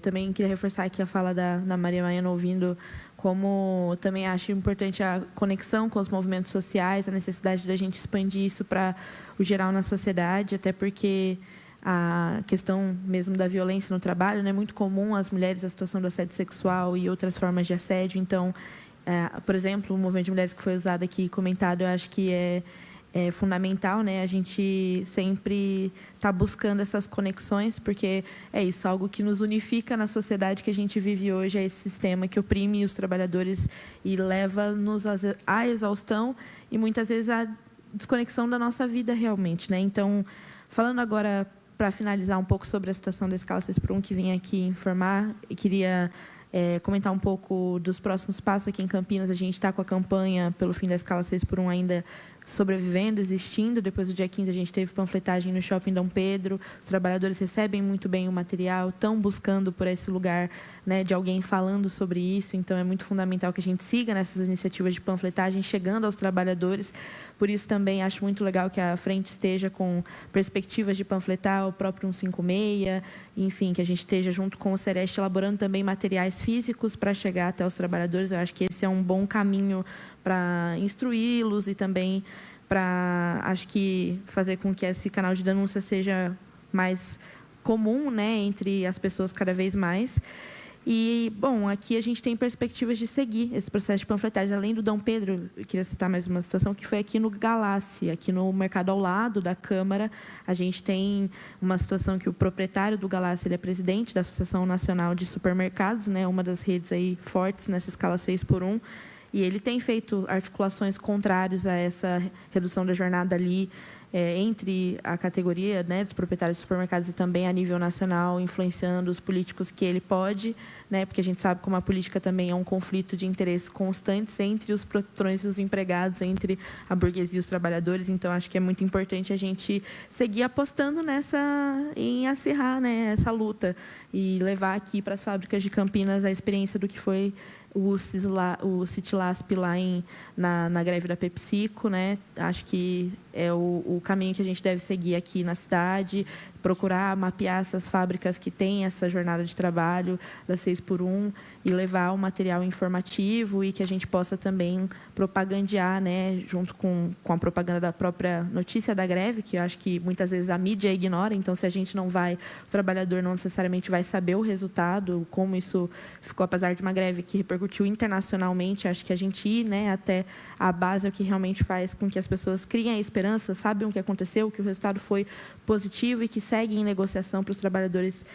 Também queria reforçar aqui a fala da Maria Maiana, ouvindo como também acho importante a conexão com os movimentos sociais, a necessidade da gente expandir isso para o geral na sociedade, até porque a questão mesmo da violência no trabalho, né, é muito comum às mulheres a situação do assédio sexual e outras formas de assédio. Então, por exemplo, o movimento de mulheres que foi usado aqui, comentado, eu acho que é fundamental, né? A gente sempre está buscando essas conexões, porque é isso, algo que nos unifica na sociedade que a gente vive hoje, é esse sistema que oprime os trabalhadores e leva-nos à exaustão e muitas vezes à desconexão da nossa vida realmente, né? Então, falando agora, para finalizar um pouco sobre a situação da escala 6x1 que vim aqui informar, e queria comentar um pouco dos próximos passos aqui em Campinas. A gente está com a campanha pelo fim da escala 6x1 ainda sobrevivendo, existindo. Depois do dia 15, a gente teve panfletagem no Shopping Dom Pedro. Os trabalhadores recebem muito bem o material, estão buscando por esse lugar, né, de alguém falando sobre isso. Então, é muito fundamental que a gente siga nessas iniciativas de panfletagem, chegando aos trabalhadores. Por isso, também acho muito legal que a frente esteja com perspectivas de panfletar o próprio 156, enfim, que a gente esteja junto com o Sereste elaborando também materiais físicos para chegar até os trabalhadores. Eu acho que esse é um bom caminho para instruí-los e também para, acho que, fazer com que esse canal de denúncia seja mais comum, né, entre as pessoas cada vez mais. E, bom, aqui a gente tem perspectivas de seguir esse processo de panfletagem. Além do Dom Pedro, eu queria citar mais uma situação, que foi aqui no Galassi, aqui no mercado ao lado da Câmara. A gente tem uma situação que o proprietário do Galassi, ele é presidente da Associação Nacional de Supermercados, né, uma das redes aí fortes nessa escala 6x1, e ele tem feito articulações contrárias a essa redução da jornada ali, entre a categoria, né, dos proprietários de supermercados e também a nível nacional, influenciando os políticos que ele pode, né, porque a gente sabe como a política também é um conflito de interesses constantes entre os patrões e os empregados, entre a burguesia e os trabalhadores. Então, acho que é muito importante a gente seguir apostando em acirrar, né, essa luta e levar aqui para as fábricas de Campinas a experiência do que foi o Citilasp lá na greve da PepsiCo, né? Acho que é o caminho que a gente deve seguir aqui na cidade, procurar mapear essas fábricas que têm essa jornada de trabalho da 6x1 e levar o material informativo e que a gente possa também propagandear, né, junto com a propaganda da própria notícia da greve, que eu acho que muitas vezes a mídia ignora. Então, se a gente não vai, o trabalhador não necessariamente vai saber o resultado, como isso ficou, apesar de uma greve que repercutiu internacionalmente. Acho que a gente ir, né, até a base é o que realmente faz com que as pessoas criem a esperança, sabem o que aconteceu, que o resultado foi positivo e que seguem em negociação para os trabalhadores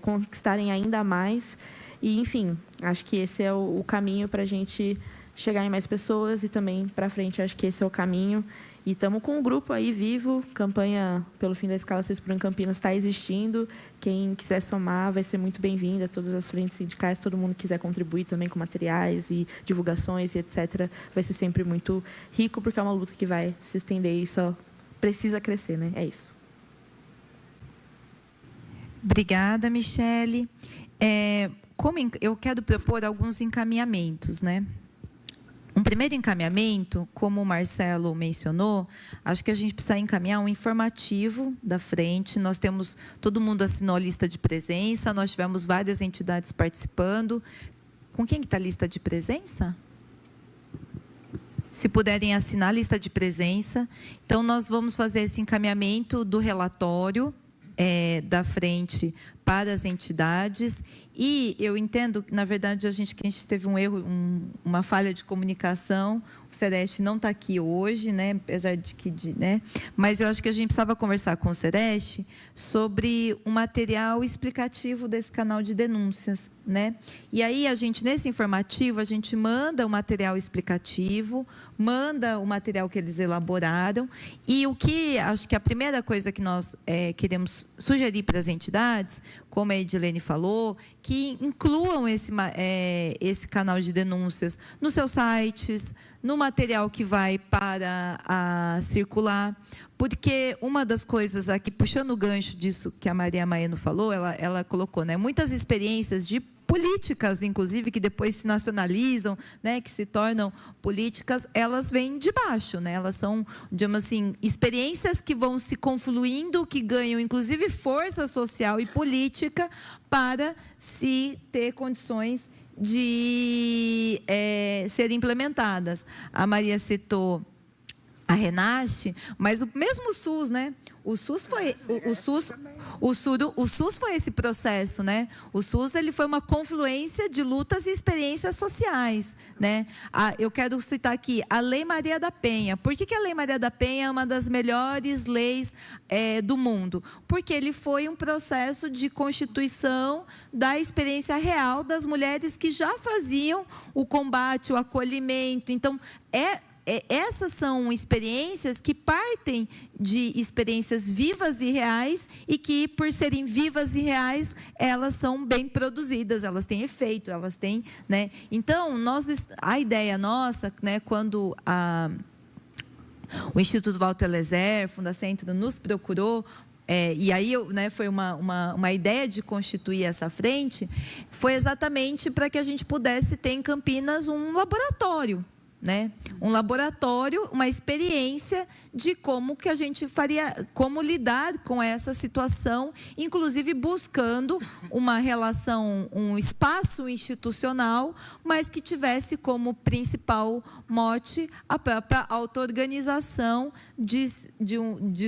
conquistarem ainda mais. E, enfim, acho que esse é o caminho para a gente chegar em mais pessoas e também para frente. Acho que esse é o caminho. E estamos com um grupo aí vivo, campanha pelo fim da escala 6x1 em Campinas está existindo. Quem quiser somar vai ser muito bem-vinda, todas as frentes sindicais, todo mundo que quiser contribuir também com materiais e divulgações e etc. Vai ser sempre muito rico, porque é uma luta que vai se estender e só precisa crescer, né? É isso. Obrigada, Michele. Eu quero propor alguns encaminhamentos, né? Um primeiro encaminhamento, como o Marcelo mencionou, acho que a gente precisa encaminhar um informativo da frente. Nós temos, todo mundo assinou a lista de presença, nós tivemos várias entidades participando. Com quem está a lista de presença? Se puderem assinar a lista de presença. Então, nós vamos fazer esse encaminhamento do relatório da frente para as entidades. E eu entendo que, na verdade, a gente teve um erro, uma falha de comunicação. O Sereste não está aqui hoje, né? Apesar de que, né? Mas eu acho que a gente precisava conversar com o Sereste sobre o material explicativo desse canal de denúncias, né? E aí, nesse informativo, a gente manda o material explicativo, manda o material que eles elaboraram. E acho que a primeira coisa que nós queremos sugerir para as entidades, como a Edilene falou, que incluam esse canal de denúncias nos seus sites, no material que vai para circular. Porque uma das coisas aqui, puxando o gancho disso que a Maria Maeno falou, ela colocou, né, muitas experiências de políticas, inclusive, que depois se nacionalizam, né, que se tornam políticas, elas vêm de baixo, né? Elas são, digamos assim, experiências que vão se confluindo, que ganham, inclusive, força social e política para se ter condições de serem implementadas. A Maria citou a Renasce, mas o mesmo SUS, né? O SUS foi esse processo, né? O SUS, ele foi uma confluência de lutas e experiências sociais, né? Eu quero citar aqui a Lei Maria da Penha. Por que a Lei Maria da Penha é uma das melhores leis do mundo? Porque ele foi um processo de constituição da experiência real das mulheres que já faziam o combate, o acolhimento. Então, essas são experiências que partem de experiências vivas e reais e que, por serem vivas e reais, elas são bem produzidas, elas têm efeito, elas têm, né? Então, a ideia nossa, né, quando o Instituto Walter Lezer, Fundacentro, nos procurou, e aí, né, foi uma ideia de constituir essa frente, foi exatamente para que a gente pudesse ter em Campinas um laboratório, né? Um laboratório, uma experiência de como que a gente faria, como lidar com essa situação, inclusive buscando uma relação, um espaço institucional, mas que tivesse como principal mote a própria auto-organização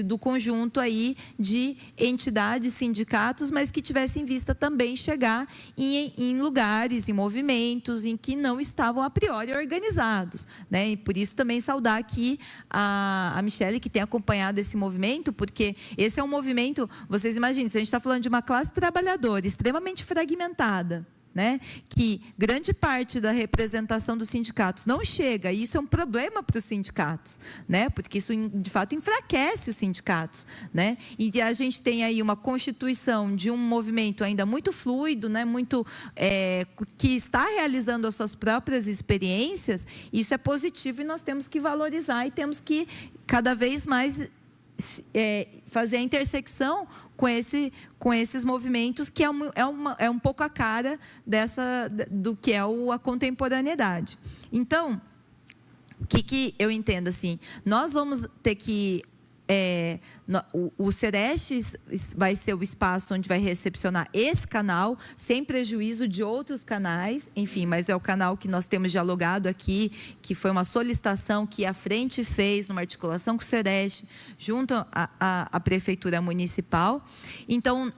do conjunto aí de entidades, sindicatos, mas que tivesse em vista também chegar em lugares, em movimentos em que não estavam a priori organizados, né? E por isso também saudar aqui a Michele, que tem acompanhado esse movimento, porque esse é um movimento, vocês imaginem, se a gente está falando de uma classe trabalhadora extremamente fragmentada, né, que grande parte da representação dos sindicatos não chega, e isso é um problema para os sindicatos, né, porque isso de fato enfraquece os sindicatos, né, e a gente tem aí uma constituição de um movimento ainda muito fluido, né, muito que está realizando as suas próprias experiências. Isso é positivo e nós temos que valorizar e temos que cada vez mais fazer a intersecção com esses movimentos, que é um pouco a cara do que é a contemporaneidade. Então, o que eu entendo assim? Nós vamos ter que o Sereste vai ser o espaço onde vai recepcionar esse canal, sem prejuízo de outros canais, enfim, mas é o canal que nós temos dialogado aqui, que foi uma solicitação que a Frente fez, numa articulação com o Sereste, junto à Prefeitura Municipal. Então,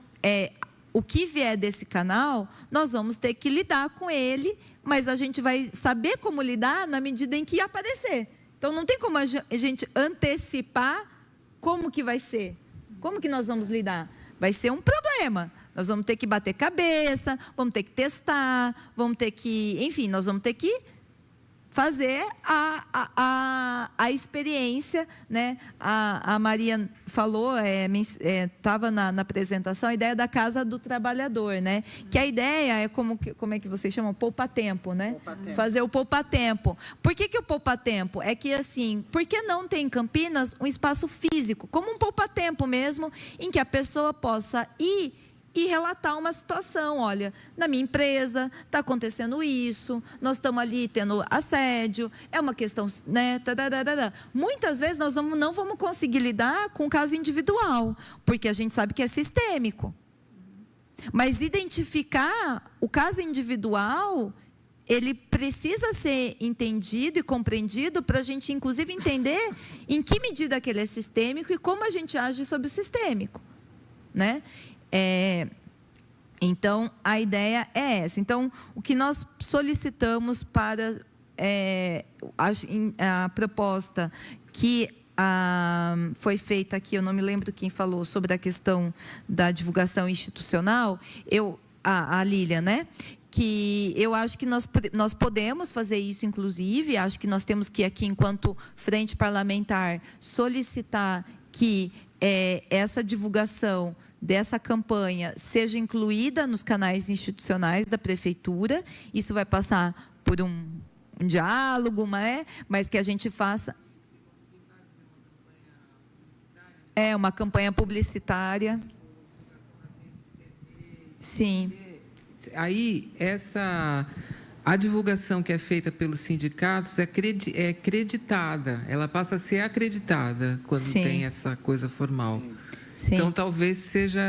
o que vier desse canal, nós vamos ter que lidar com ele, mas a gente vai saber como lidar na medida em que aparecer. Então, não tem como a gente antecipar como que vai ser? Como que nós vamos lidar? Vai ser um problema. Nós vamos ter que bater cabeça, vamos ter que testar, vamos ter que... Enfim, nós vamos ter que fazer a experiência, né? A Maria falou, estava na apresentação, a ideia da Casa do Trabalhador, né? Que a ideia é como é que vocês chamam? Poupa-tempo, né? Poupa-tempo. Fazer o poupa-tempo. Por que o poupa-tempo? É que, assim, por que não tem em Campinas um espaço físico, como um poupa-tempo mesmo, em que a pessoa possa ir e relatar uma situação? Olha, na minha empresa está acontecendo isso, nós estamos ali tendo assédio, é uma questão, né? Muitas vezes nós não vamos conseguir lidar com o caso individual, porque a gente sabe que é sistêmico. Mas identificar o caso individual, ele precisa ser entendido e compreendido para a gente, inclusive, entender em que medida que ele é sistêmico e como a gente age sobre o sistêmico, né? Então, a ideia é essa. Então, o que nós solicitamos para a proposta que foi feita aqui, eu não me lembro quem falou sobre a questão da divulgação institucional, a Lília, né? Que eu acho que nós podemos fazer isso, inclusive, acho que nós temos que aqui, enquanto frente parlamentar, solicitar que essa divulgação dessa campanha seja incluída nos canais institucionais da prefeitura. Isso vai passar por um diálogo, mas que a gente faça uma campanha publicitária. Sim. Aí, a divulgação que é feita pelos sindicatos é acreditada, ela passa a ser acreditada quando tem essa coisa formal. Sim. Então, talvez seja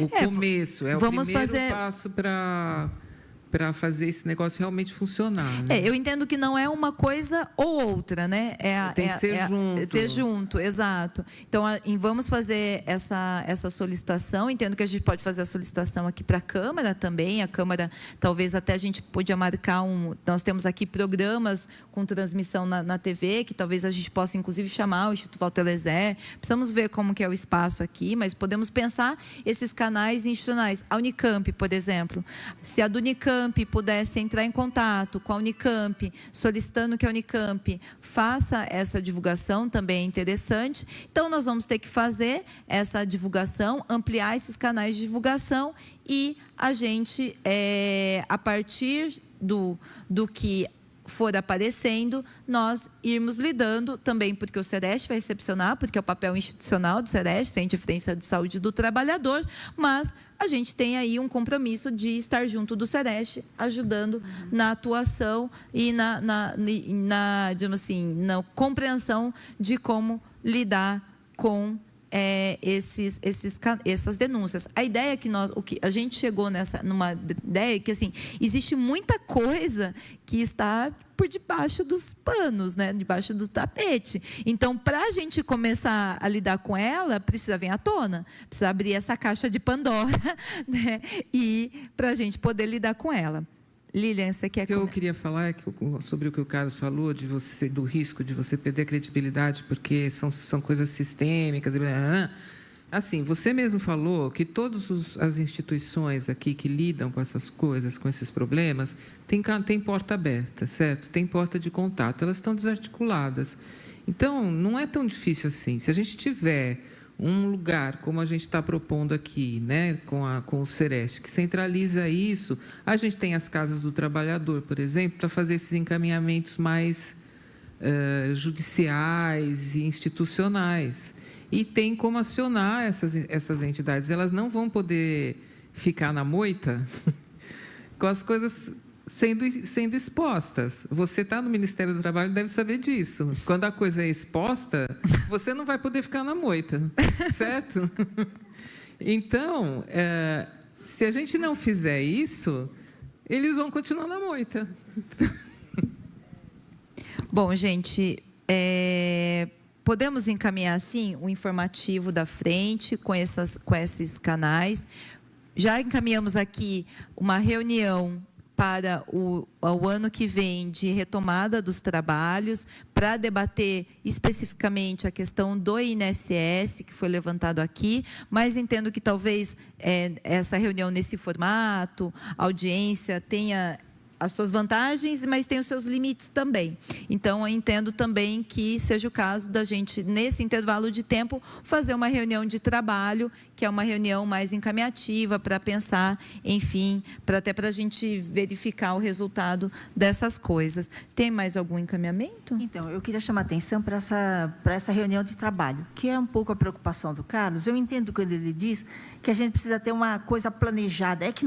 o começo, o primeiro passo para fazer esse negócio realmente funcionar. Né? Eu entendo que não é uma coisa ou outra, né? Tem que ser junto. Ter junto, exato. Então, vamos fazer essa solicitação. Entendo que a gente pode fazer a solicitação aqui para a Câmara também. A Câmara, talvez até a gente podia marcar nós temos aqui programas com transmissão na TV, que talvez a gente possa, inclusive, chamar o Instituto Walter Leser. Precisamos ver como que é o espaço aqui, mas podemos pensar esses canais institucionais. A Unicamp, por exemplo. Se a do Unicamp pudesse entrar em contato com a Unicamp, solicitando que a Unicamp faça essa divulgação, também é interessante. Então, nós vamos ter que fazer essa divulgação, ampliar esses canais de divulgação e a gente, a partir do que for aparecendo, nós irmos lidando também, porque o SEREST vai recepcionar, porque é o papel institucional do SEREST, Centro de Referência de Saúde do Trabalhador, mas a gente tem aí um compromisso de estar junto do SEREST, ajudando na atuação e digamos assim, na compreensão de como lidar com essas denúncias. A ideia que a gente chegou numa ideia que assim, existe muita coisa que está por debaixo dos panos, né? Debaixo do tapete. Então, para a gente começar a lidar com ela, precisa vir à tona, precisa abrir essa caixa de Pandora, né? E para a gente poder lidar com ela. Lilian, você quer... O que eu queria falar sobre o que o Carlos falou, do risco de você perder a credibilidade, porque são coisas sistêmicas. Assim, você mesmo falou que todas as instituições aqui que lidam com essas coisas, com esses problemas, tem porta aberta, certo? Tem porta de contato, elas estão desarticuladas. Então, não é tão difícil assim. Se a gente tiver um lugar, como a gente está propondo aqui, né, com o SEREST, que centraliza isso. A gente tem as casas do trabalhador, por exemplo, para fazer esses encaminhamentos mais judiciais e institucionais. E tem como acionar essas entidades. Elas não vão poder ficar na moita com as coisas sendo expostas. Você está no Ministério do Trabalho, deve saber disso. Quando a coisa é exposta, você não vai poder ficar na moita, certo? Então, se a gente não fizer isso, eles vão continuar na moita. Bom, gente, podemos encaminhar, assim, o informativo da frente com esses canais. Já encaminhamos aqui uma reunião para o ano que vem de retomada dos trabalhos, para debater especificamente a questão do INSS, que foi levantado aqui, mas entendo que talvez essa reunião nesse formato, a audiência tenha as suas vantagens, mas tem os seus limites também. Então, eu entendo também que seja o caso da gente, nesse intervalo de tempo, fazer uma reunião de trabalho, que é uma reunião mais encaminhativa, para pensar, enfim, até para a gente verificar o resultado dessas coisas. Tem mais algum encaminhamento? Então, eu queria chamar a atenção para essa reunião de trabalho, que é um pouco a preocupação do Carlos. Eu entendo quando ele diz que a gente precisa ter uma coisa planejada. É que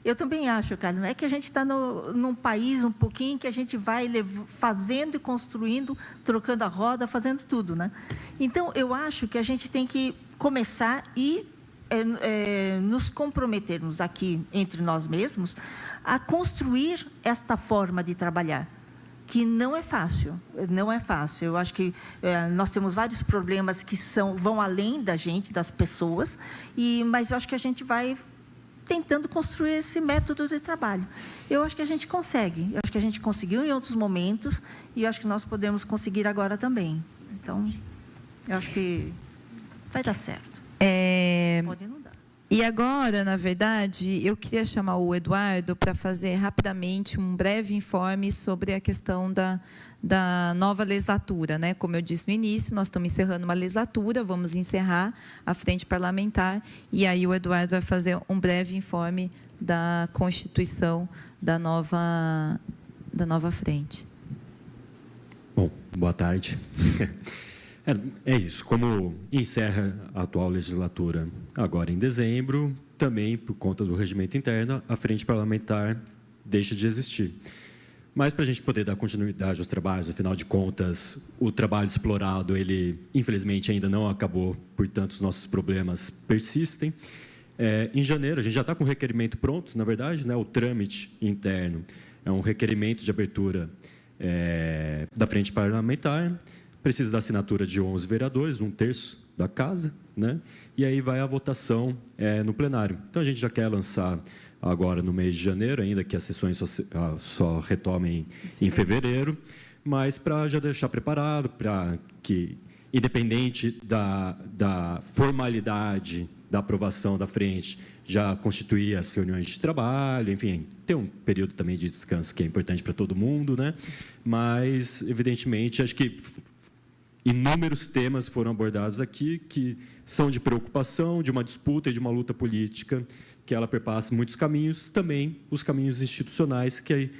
eu também acho, Carlos, é que a gente está num país um pouquinho que a gente vai fazendo e construindo, trocando a roda, fazendo tudo, né? Então, eu acho que a gente tem que começar e nos comprometermos aqui entre nós mesmos a construir esta forma de trabalhar, que não é fácil, não é fácil. Eu acho que nós temos vários problemas que vão além da gente, das pessoas, mas eu acho que a gente vai tentando construir esse método de trabalho. Eu acho que a gente consegue. Eu acho que a gente conseguiu em outros momentos e eu acho que nós podemos conseguir agora também. Então, eu acho que vai dar certo. Pode não dar. E agora, na verdade, eu queria chamar o Eduardo para fazer rapidamente um breve informe sobre a questão da nova legislatura, né? Como eu disse no início, nós estamos encerrando uma legislatura, vamos encerrar a frente parlamentar, e aí o Eduardo vai fazer um breve informe da constituição da nova frente. Bom, boa tarde. É isso, como encerra a atual legislatura agora em dezembro, também por conta do regimento interno, a frente parlamentar deixa de existir. Mas para a gente poder dar continuidade aos trabalhos, afinal de contas, o trabalho explorado, ele infelizmente ainda não acabou, portanto os nossos problemas persistem. Em janeiro, a gente já está com o requerimento pronto, na verdade, né, o trâmite interno é um requerimento de abertura da frente parlamentar, precisa da assinatura de 11 vereadores, 1/3 da casa, né? E aí vai a votação no plenário. Então, a gente já quer lançar agora no mês de janeiro, ainda que as sessões só retomem em fevereiro, mas para já deixar preparado, para que, independente da formalidade da aprovação da frente, já constituir as reuniões de trabalho, enfim, ter um período também de descanso que é importante para todo mundo, né? Mas, evidentemente, acho que inúmeros temas foram abordados aqui que são de preocupação, de uma disputa e de uma luta política, que ela perpassa muitos caminhos, também os caminhos institucionais, que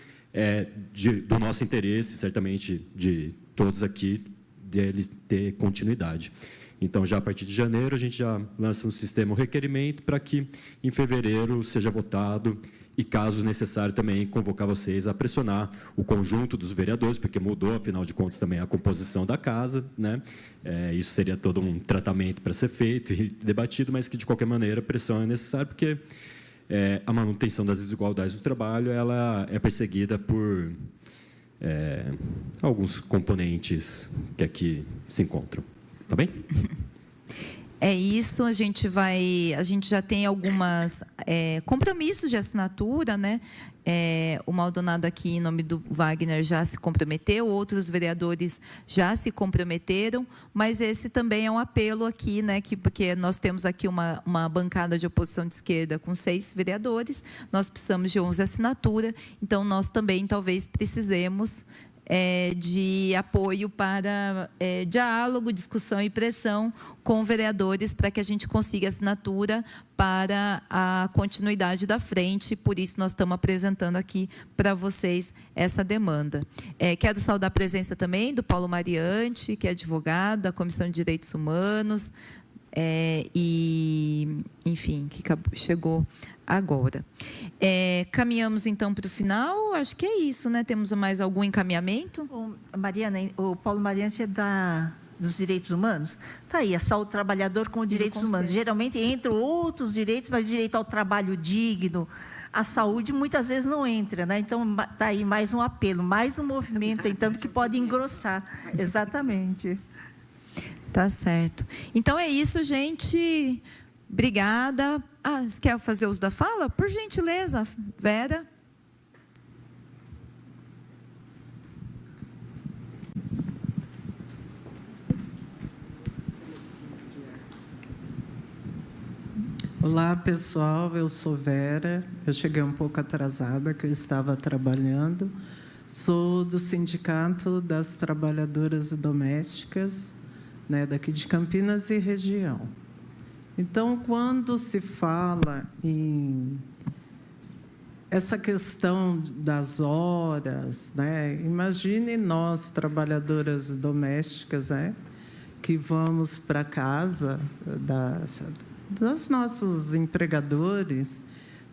do nosso interesse, certamente, de todos aqui, deles ter continuidade. Então, já a partir de janeiro, a gente já lança um sistema, um requerimento, para que em fevereiro seja votado e, caso necessário, também convocar vocês a pressionar o conjunto dos vereadores, porque mudou, afinal de contas, também a composição da casa, né? Isso seria todo um tratamento para ser feito e debatido, mas que, de qualquer maneira, pressão é necessária, porque a manutenção das desigualdades do trabalho ela é perseguida por alguns componentes que aqui se encontram. Tá bem? É isso, a gente já tem algumas compromissos de assinatura, né? O Maldonado aqui, em nome do Wagner, já se comprometeu, outros vereadores já se comprometeram, mas esse também é um apelo aqui, né? Porque nós temos aqui uma bancada de oposição de esquerda com 6 vereadores, nós precisamos de 11 assinaturas, então nós também talvez precisemos de apoio para diálogo, discussão e pressão com vereadores para que a gente consiga assinatura para a continuidade da frente. Por isso, nós estamos apresentando aqui para vocês essa demanda. Quero saudar a presença também do Paulo Mariante, que é advogado da Comissão de Direitos Humanos, enfim, que chegou agora. Caminhamos, então, para o final. Acho que é isso, né? Temos mais algum encaminhamento? Bom, Mariana, o Paulo Mariante é dos direitos humanos. Está aí, a saúde trabalhador com direitos humanos. Geralmente, entram outros direitos, mas o direito ao trabalho digno, a saúde, muitas vezes não entra, né? Então, está aí mais um apelo, mais um movimento, tentando que pode engrossar. Exatamente. Tá certo. Então, é isso, gente. Obrigada. Você quer fazer uso da fala? Por gentileza, Vera. Olá, pessoal. Eu sou Vera. Eu cheguei um pouco atrasada, que eu estava trabalhando. Sou do Sindicato das Trabalhadoras Domésticas, né, daqui de Campinas e região. Então, quando se fala em essa questão das horas, né, imagine nós, trabalhadoras domésticas, né, que vamos para casa dos nossos empregadores,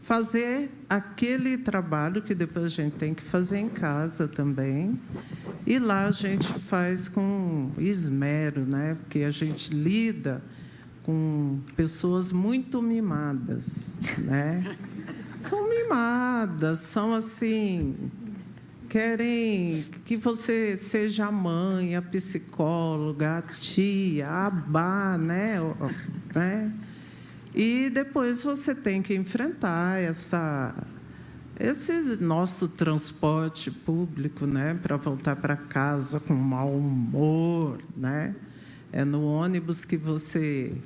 fazer aquele trabalho que depois a gente tem que fazer em casa também. E lá a gente faz com esmero, né, porque a gente lida com pessoas muito mimadas, né? São mimadas, são assim, querem que você seja a mãe, a psicóloga, a tia, a babá, né? E depois você tem que enfrentar esse nosso transporte público, né? Para voltar para casa com mau humor, né? É no ônibus que você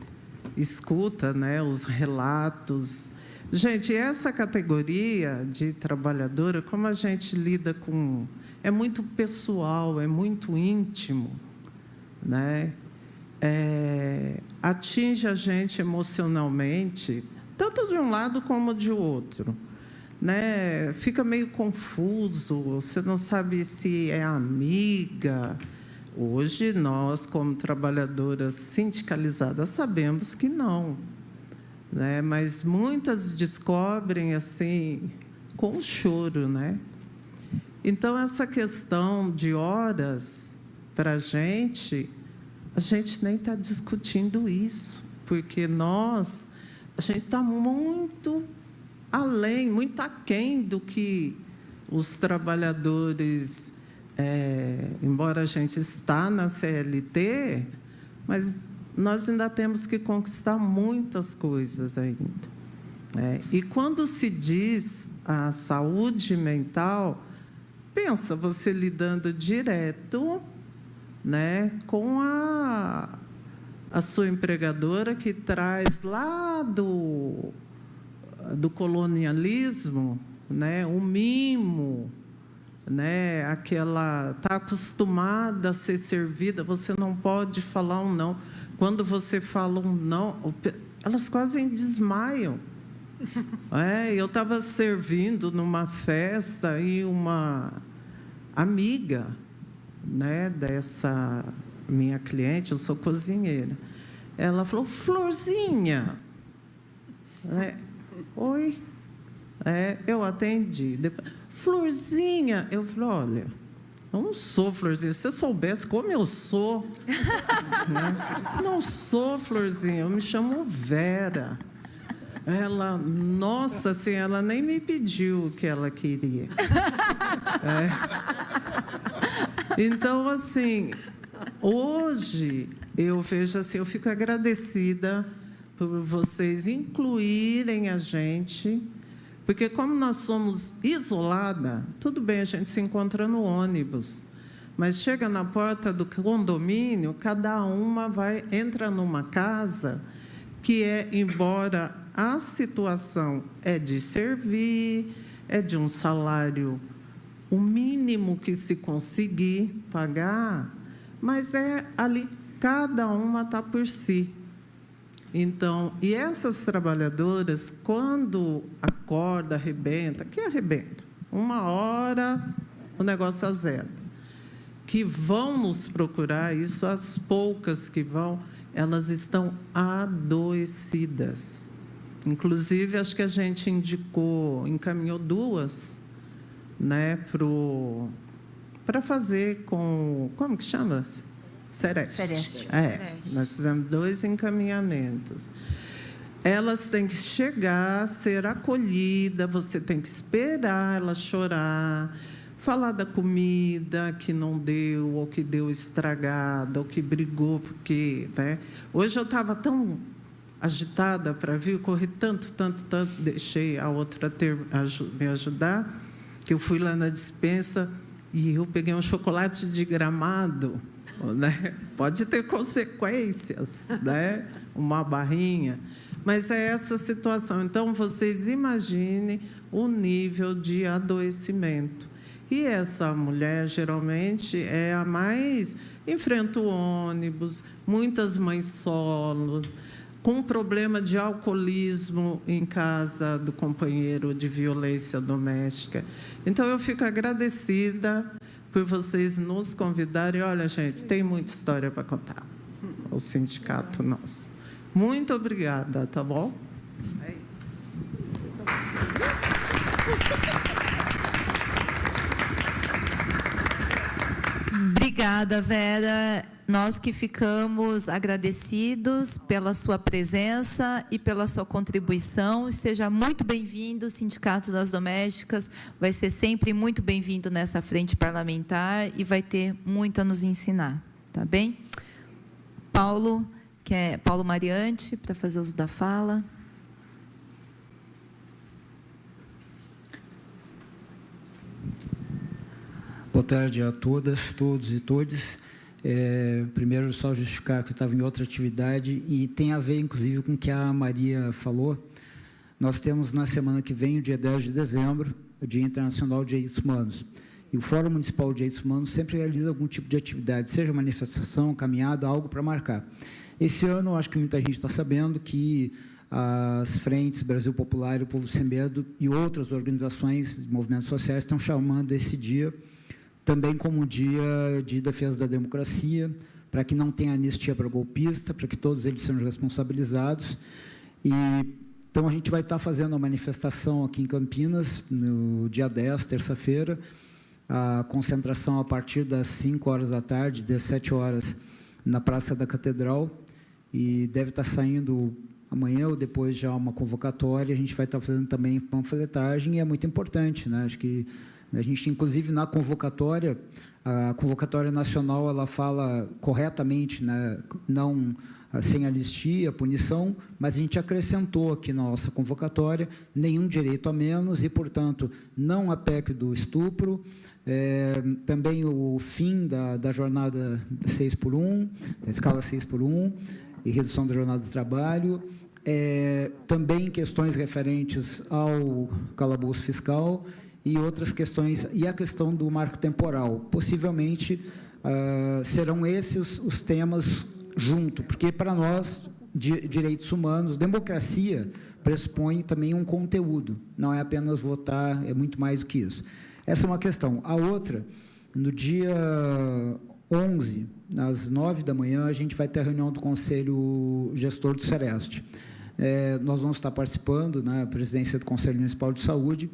escuta, né, os relatos. Gente, essa categoria de trabalhadora, como a gente lida com... É muito pessoal, é muito íntimo, né? Atinge a gente emocionalmente, tanto de um lado como de outro, né? Fica meio confuso, você não sabe se é amiga. Hoje, nós, como trabalhadoras sindicalizadas, sabemos que não, né? Mas muitas descobrem assim, com choro, né? Então, essa questão de horas, para a gente nem está discutindo isso, porque a gente está muito além, muito aquém do que os trabalhadores, embora a gente está na CLT, mas nós ainda temos que conquistar muitas coisas ainda. E quando se diz a saúde mental, pensa você lidando direto, né, com a sua empregadora, que traz lá do colonialismo, né, o mimo, né, aquela está acostumada a ser servida, você não pode falar um não. Quando você fala um não, elas quase desmaiam. Eu estava servindo numa festa e uma amiga, né, dessa minha cliente, eu sou cozinheira, ela falou: Florzinha. Oi. Eu atendi. Depois, Florzinha. Eu falei: olha, eu não sou Florzinha. Se você soubesse como eu sou, né? Não sou Florzinha, eu me chamo Vera. Ela, nossa, assim, ela nem me pediu o que ela queria. Então, assim, hoje eu vejo assim, eu fico agradecida por vocês incluírem a gente, porque como nós somos isolada, tudo bem, a gente se encontra no ônibus, mas chega na porta do condomínio, cada uma entra numa casa que embora a situação é de servir, é de um salário, o mínimo que se conseguir pagar, mas ali, cada uma está por si. Então, e essas trabalhadoras, quando acorda, arrebenta, que arrebenta? 1 hora, o negócio azeda. Que vão nos procurar, isso as poucas que vão, elas estão adoecidas. Inclusive, acho que a gente encaminhou 2, né, para fazer com... Como que chama? Sereste. Nós fizemos 2 encaminhamentos. Elas têm que chegar, ser acolhidas, você tem que esperar elas chorar, falar da comida que não deu, ou que deu estragada, ou que brigou, porque... Né? Hoje eu estava tão agitada para vir, eu corri tanto, deixei a outra me ajudar, que eu fui lá na despensa e eu peguei um chocolate de Gramado, né? Pode ter consequências, né? Uma barrinha, mas é essa situação. Então, vocês imaginem o nível de adoecimento. E essa mulher, geralmente, é a mais... Enfrenta o ônibus, muitas mães solos, com problema de alcoolismo em casa do companheiro, de violência doméstica. Então, eu fico agradecida por vocês nos convidarem. Olha, gente, tem muita história para contar, o sindicato nosso. Muito obrigada, tá bom? É isso. Obrigada, Vera. Nós que ficamos agradecidos pela sua presença e pela sua contribuição. Seja muito bem-vindo, Sindicato das Domésticas. Vai ser sempre muito bem-vindo nessa frente parlamentar e vai ter muito a nos ensinar, tá bem? Paulo Mariante, para fazer uso da fala. Boa tarde a todas, todos e todes. Primeiro, só justificar que eu estava em outra atividade e tem a ver, inclusive, com o que a Maria falou. Nós temos, na semana que vem, o dia 10 de dezembro, o Dia Internacional de Direitos Humanos. E o Fórum Municipal de Direitos Humanos sempre realiza algum tipo de atividade, seja manifestação, caminhada, algo para marcar. Esse ano, acho que muita gente está sabendo que as frentes Brasil Popular e o Povo Sem Medo e outras organizações, movimentos sociais, estão chamando esse dia também como um dia de defesa da democracia, para que não tenha anistia para golpista, para que todos eles sejam responsabilizados. Então, a gente vai estar fazendo uma manifestação aqui em Campinas, no dia 10, terça-feira, a concentração a partir das 5 horas da tarde, 17 horas, na Praça da Catedral, e deve estar saindo amanhã ou depois já uma convocatória. A gente vai estar fazendo também panfletagem, e é muito importante, né? Acho que a gente, inclusive, na convocatória, a convocatória nacional, ela fala corretamente, né? Não sem anistia, punição, mas a gente acrescentou aqui na nossa convocatória nenhum direito a menos e, portanto, não a PEC do estupro, também o fim da jornada 6x1, da escala 6x1 e redução da jornada de trabalho, também questões referentes ao calabouço fiscal e outras questões, e a questão do marco temporal. Possivelmente, serão esses os temas junto, porque para nós, direitos humanos, democracia pressupõe também um conteúdo, não é apenas votar, é muito mais do que isso. Essa é uma questão. A outra, no dia 11, às 9 da manhã, a gente vai ter a reunião do Conselho Gestor do Sereste. Nós vamos estar participando na presidência do Conselho Municipal de Saúde,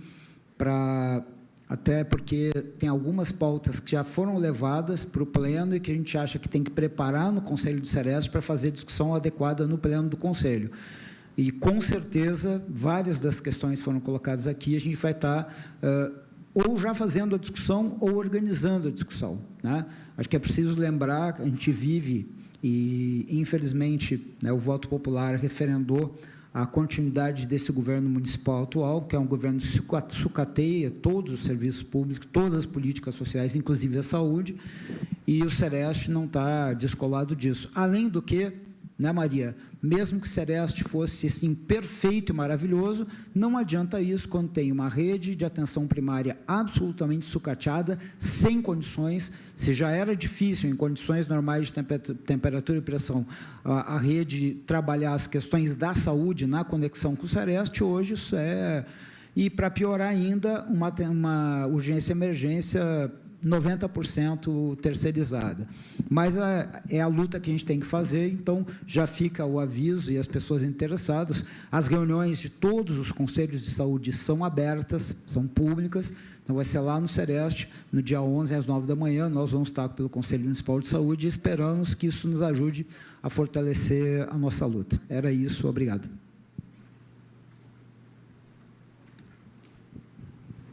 até porque tem algumas pautas que já foram levadas para o pleno e que a gente acha que tem que preparar no Conselho do Sereste para fazer discussão adequada no pleno do Conselho. E, com certeza, várias das questões foram colocadas aqui, a gente vai estar ou já fazendo a discussão ou organizando a discussão, né? Acho que é preciso lembrar que a gente vive, e, infelizmente, né, o voto popular referendou a continuidade desse governo municipal atual, que é um governo que sucateia todos os serviços públicos, todas as políticas sociais, inclusive a saúde, e o Sereste não está descolado disso. Além do que, né, Maria, mesmo que o Sereste fosse assim, perfeito e maravilhoso, não adianta isso quando tem uma rede de atenção primária absolutamente sucateada, sem condições. Se já era difícil, em condições normais de temperatura e pressão, a rede trabalhar as questões da saúde na conexão com o Sereste, hoje isso é... E, para piorar ainda, uma urgência e emergência 90% terceirizada. Mas é a luta que a gente tem que fazer, então já fica o aviso e as pessoas interessadas. As reuniões de todos os conselhos de saúde são abertas, são públicas, então vai ser lá no Sereste, no dia 11, às 9 da manhã, nós vamos estar pelo Conselho Municipal de Saúde e esperamos que isso nos ajude a fortalecer a nossa luta. Era isso, obrigado.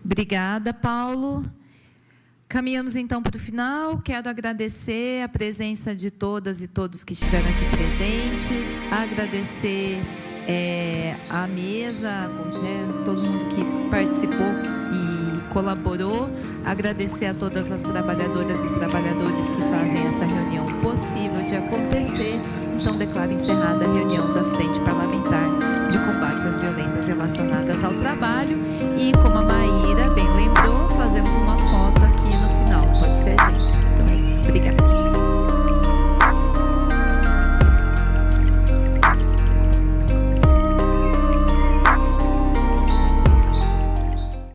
Obrigada, Paulo. Caminhamos, então, para o final. Quero agradecer a presença de todas e todos que estiveram aqui presentes, agradecer a mesa, né, todo mundo que participou e colaborou, agradecer a todas as trabalhadoras e trabalhadores que fazem essa reunião possível de acontecer. Então, declaro encerrada a reunião da Frente Parlamentar de Combate às Violências Relacionadas ao Trabalho e